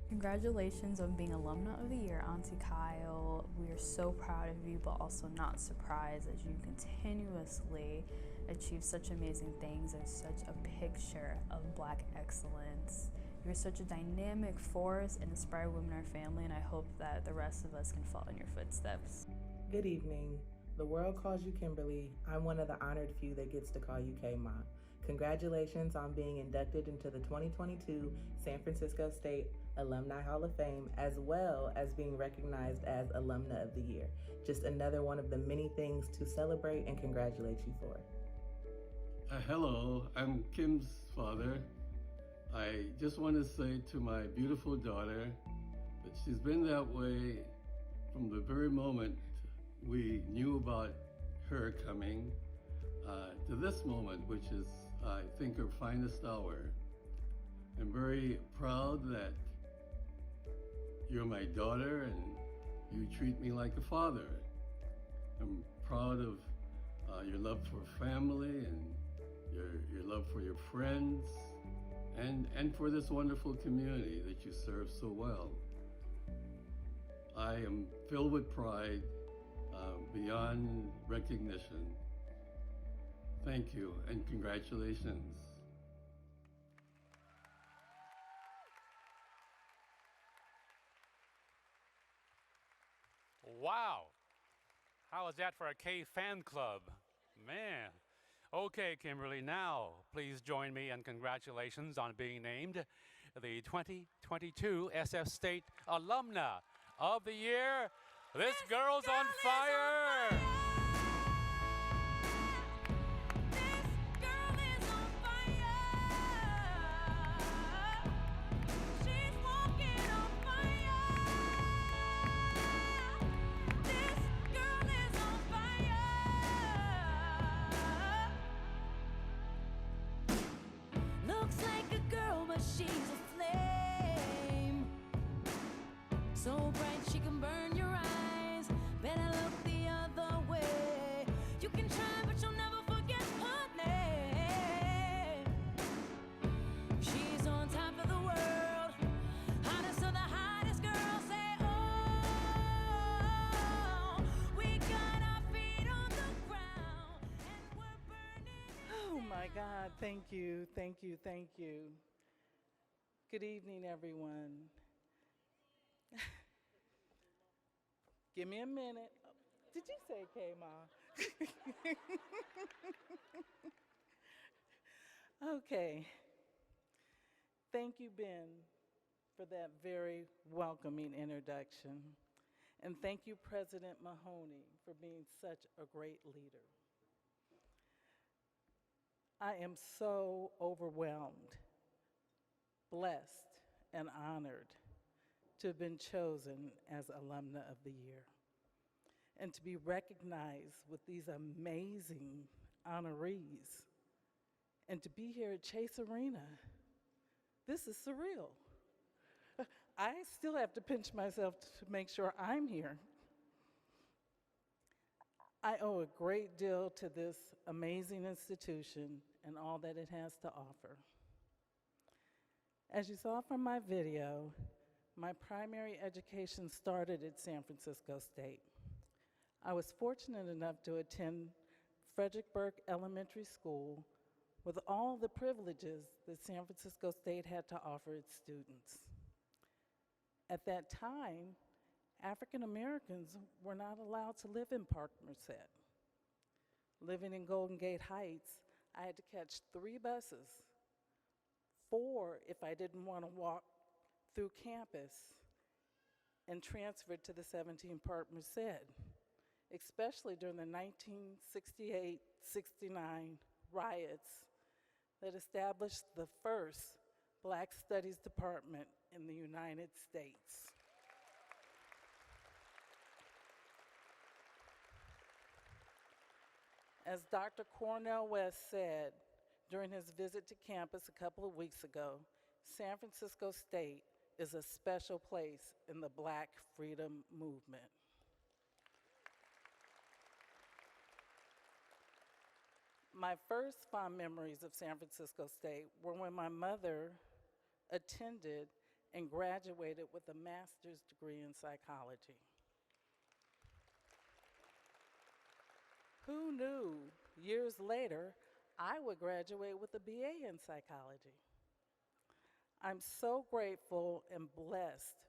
Congratulations on being Alumna of the Year, Auntie Kyle. We are so proud of you, but also not surprised as you continuously achieve such amazing things and such a picture of Black excellence. You're such a dynamic force and inspire women in our family, and I hope that the rest of us can follow in your footsteps. Good evening. The world calls you Kimberly. I'm one of the honored few that gets to call you K-Ma. Congratulations on being inducted into the 2022 San Francisco State Alumni Hall of Fame, as well as being recognized as Alumna of the Year. Just another one of the many things to celebrate and congratulate you for. Hello, I'm Kim's father. I just want to say to my beautiful daughter that she's been that way from the very moment we knew about her coming to this moment, which is, I think, her finest hour. I'm very proud that you're my daughter and you treat me like a father. I'm proud of your love for family and your love for your friends and for this wonderful community that you serve so well. I am filled with pride beyond recognition. Thank you and congratulations. Wow. How is that for a K fan club? Man. Okay, Kimberly, now please join me in congratulations on being named the 2022 SF State Alumna of the Year. This girl's on fire! Looks like a girl, but she's a flame. So bright she can burn your eyes. Better look the other way. You can try, but you'll never forget her name. She's on top of the world. Hottest of the hottest girls say, oh, we got our feet on the ground and we're burning. Oh my God, thank you, thank you, thank you. Good evening, everyone. Give me a minute. Did you say K-Ma? Okay. Thank you, Ben, for that very welcoming introduction. And thank you, President Mahoney, for being such a great leader. I am so overwhelmed, blessed, and honored to have been chosen as Alumna of the Year and to be recognized with these amazing honorees and to be here at Chase Arena. This is surreal. I still have to pinch myself to make sure I'm here. I owe a great deal to this amazing institution and all that it has to offer. As you saw from my video, my primary education started at San Francisco State. I was fortunate enough to attend Frederick Burke Elementary School with all the privileges that San Francisco State had to offer its students. At that time, African Americans were not allowed to live in Park Merced. Living in Golden Gate Heights, I had to catch 3 buses, 4 if I didn't want to walk through campus, and transferred to the 17 Park Merced, especially during the 1968-69 riots that established the first Black Studies Department in the United States. As Dr. Cornel West said during his visit to campus a couple of weeks ago, San Francisco State is a special place in the Black freedom movement. My first fond memories of San Francisco State were when my mother attended and graduated with a master's degree in psychology. Who knew years later I would graduate with a BA in psychology? I'm so grateful and blessed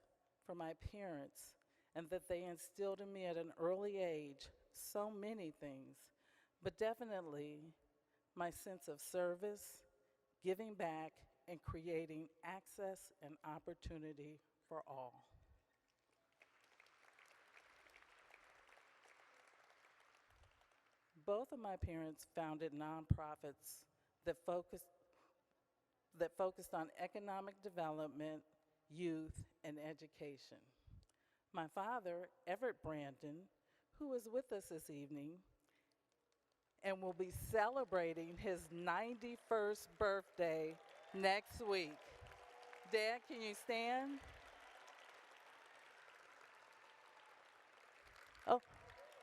for my parents and that they instilled in me at an early age so many things, but definitely my sense of service, giving back, and creating access and opportunity for all. Both of my parents founded nonprofits that focused on economic development, youth, and education. My father, Everett Brandon, who is with us this evening and will be celebrating his 91st birthday next week. Dad, can you stand? Oh,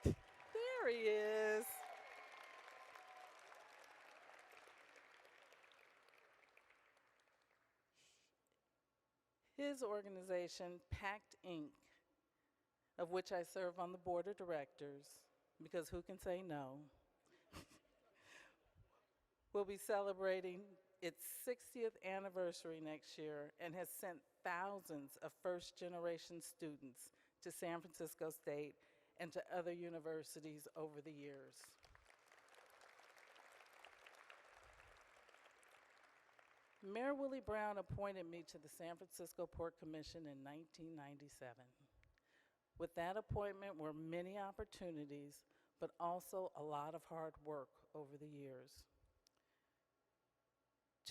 there he is. His organization, PACT Inc., of which I serve on the board of directors, because who can say no, will be celebrating its 60th anniversary next year and has sent thousands of first-generation students to San Francisco State and to other universities over the years. Mayor Willie Brown appointed me to the San Francisco Port Commission in 1997. With that appointment were many opportunities, but also a lot of hard work over the years.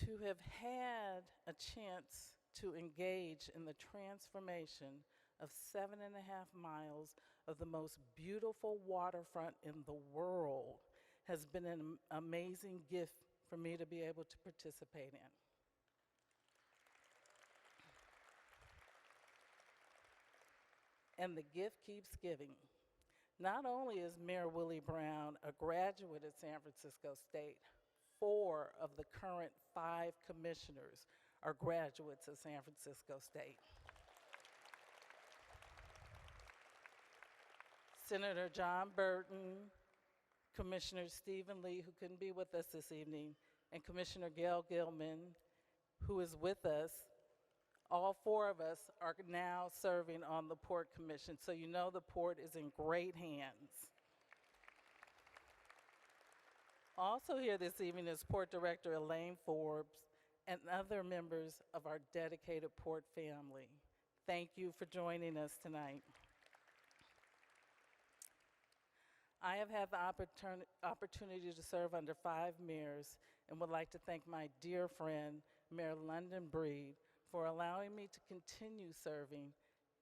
To have had a chance to engage in the transformation of 7.5 miles of the most beautiful waterfront in the world has been an amazing gift for me to be able to participate in. And the gift keeps giving. Not only is Mayor Willie Brown a graduate at San Francisco State, 4 of the current 5 commissioners are graduates of San Francisco State. Senator John Burton, Commissioner Stephen Lee, who couldn't be with us this evening, and Commissioner Gail Gilman, who is with us. All 4 of us are now serving on the Port Commission, so you know the Port is in great hands. Also here this evening is Port Director Elaine Forbes and other members of our dedicated Port family. Thank you for joining us tonight. I have had the opportunity to serve under 5 mayors and would like to thank my dear friend, Mayor London Breed, for allowing me to continue serving,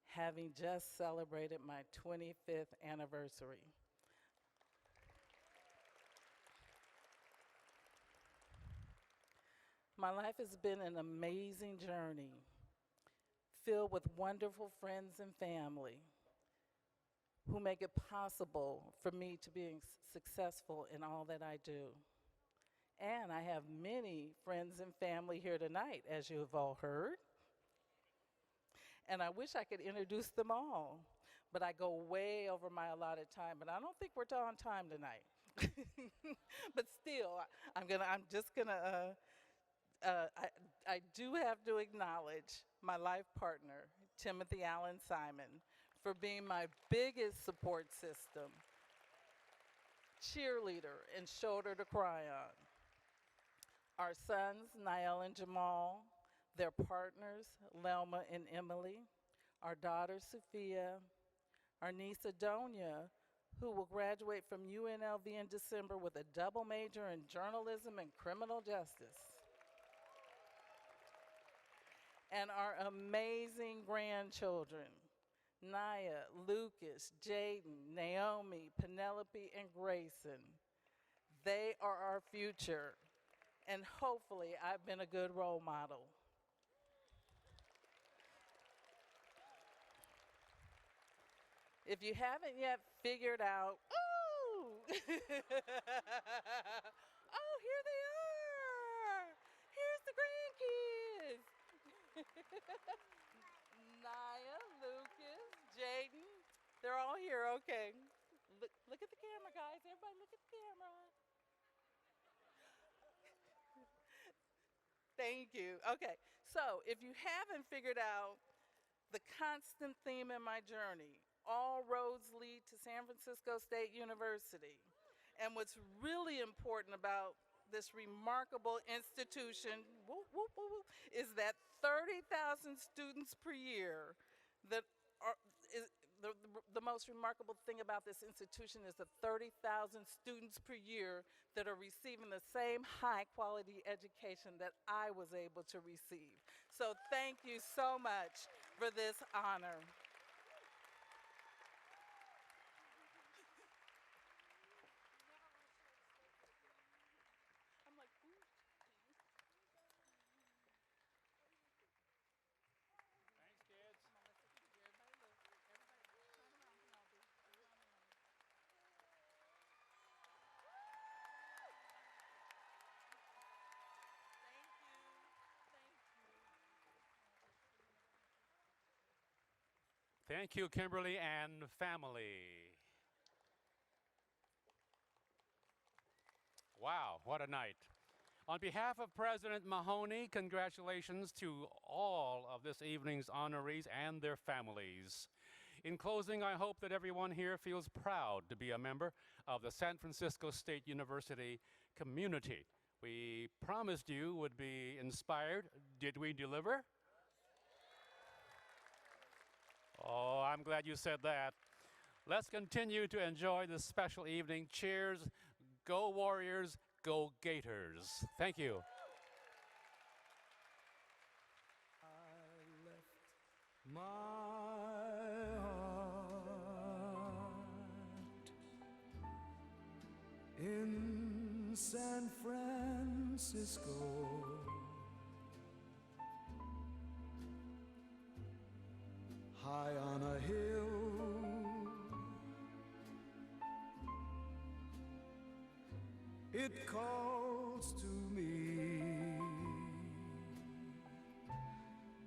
having just celebrated my 25th anniversary. My life has been an amazing journey, filled with wonderful friends and family who make it possible for me to be successful in all that I do. And I have many friends and family here tonight, as you have all heard. And I wish I could introduce them all, but I go way over my allotted time, but I don't think we're on time tonight. But still, I do have to acknowledge my life partner, Timothy Allen Simon, for being my biggest support system, cheerleader, and shoulder to cry on. Our sons, Niall and Jamal, their partners, Lelma and Emily, our daughter, Sophia, our niece, Adonia, who will graduate from UNLV in December with a double major in journalism and criminal justice. And our amazing grandchildren, Naya, Lucas, Jaden, Naomi, Penelope, and Grayson. They are our future, and hopefully I've been a good role model. If you haven't yet figured out, ooh, oh, here they are. Here's the grandkids. Naya, Lucas, Jaden, they're all here, okay. Look at the camera, guys. Everybody look at the camera. Thank you. Okay, so if you haven't figured out the constant theme in my journey, all roads lead to San Francisco State University. And what's really important about this remarkable institution is that 30,000 students per year that are, the most remarkable thing about this institution is the 30,000 students per year that are receiving the same high quality education that I was able to receive. So thank you so much for this honor. Thank you, Kimberly and family. Wow, what a night. On behalf of President Mahoney, congratulations to all of this evening's honorees and their families. In closing, I hope that everyone here feels proud to be a member of the San Francisco State University community. We promised you would be inspired. Did we deliver? Oh, I'm glad you said that. Let's continue to enjoy this special evening. Cheers. Go Warriors, go Gators. Thank you. My heart in San Francisco, high on a hill, it calls to me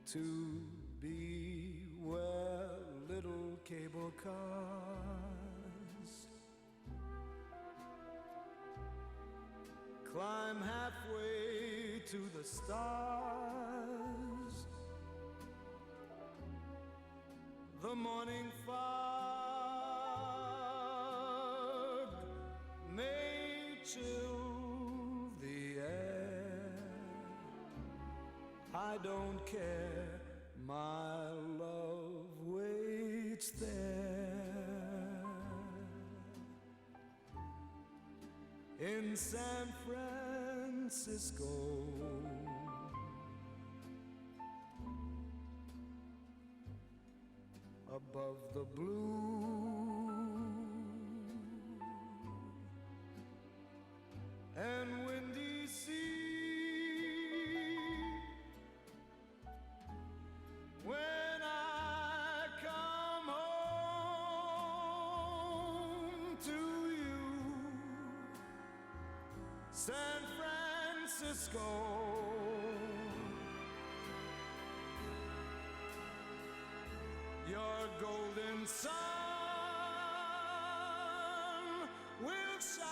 to be where little cable cars climb halfway to the stars. The morning fog may chill the air. I don't care, my love waits there in San Francisco. Above the blue and windy sea, when I come home to you, San Francisco, your golden sun will shine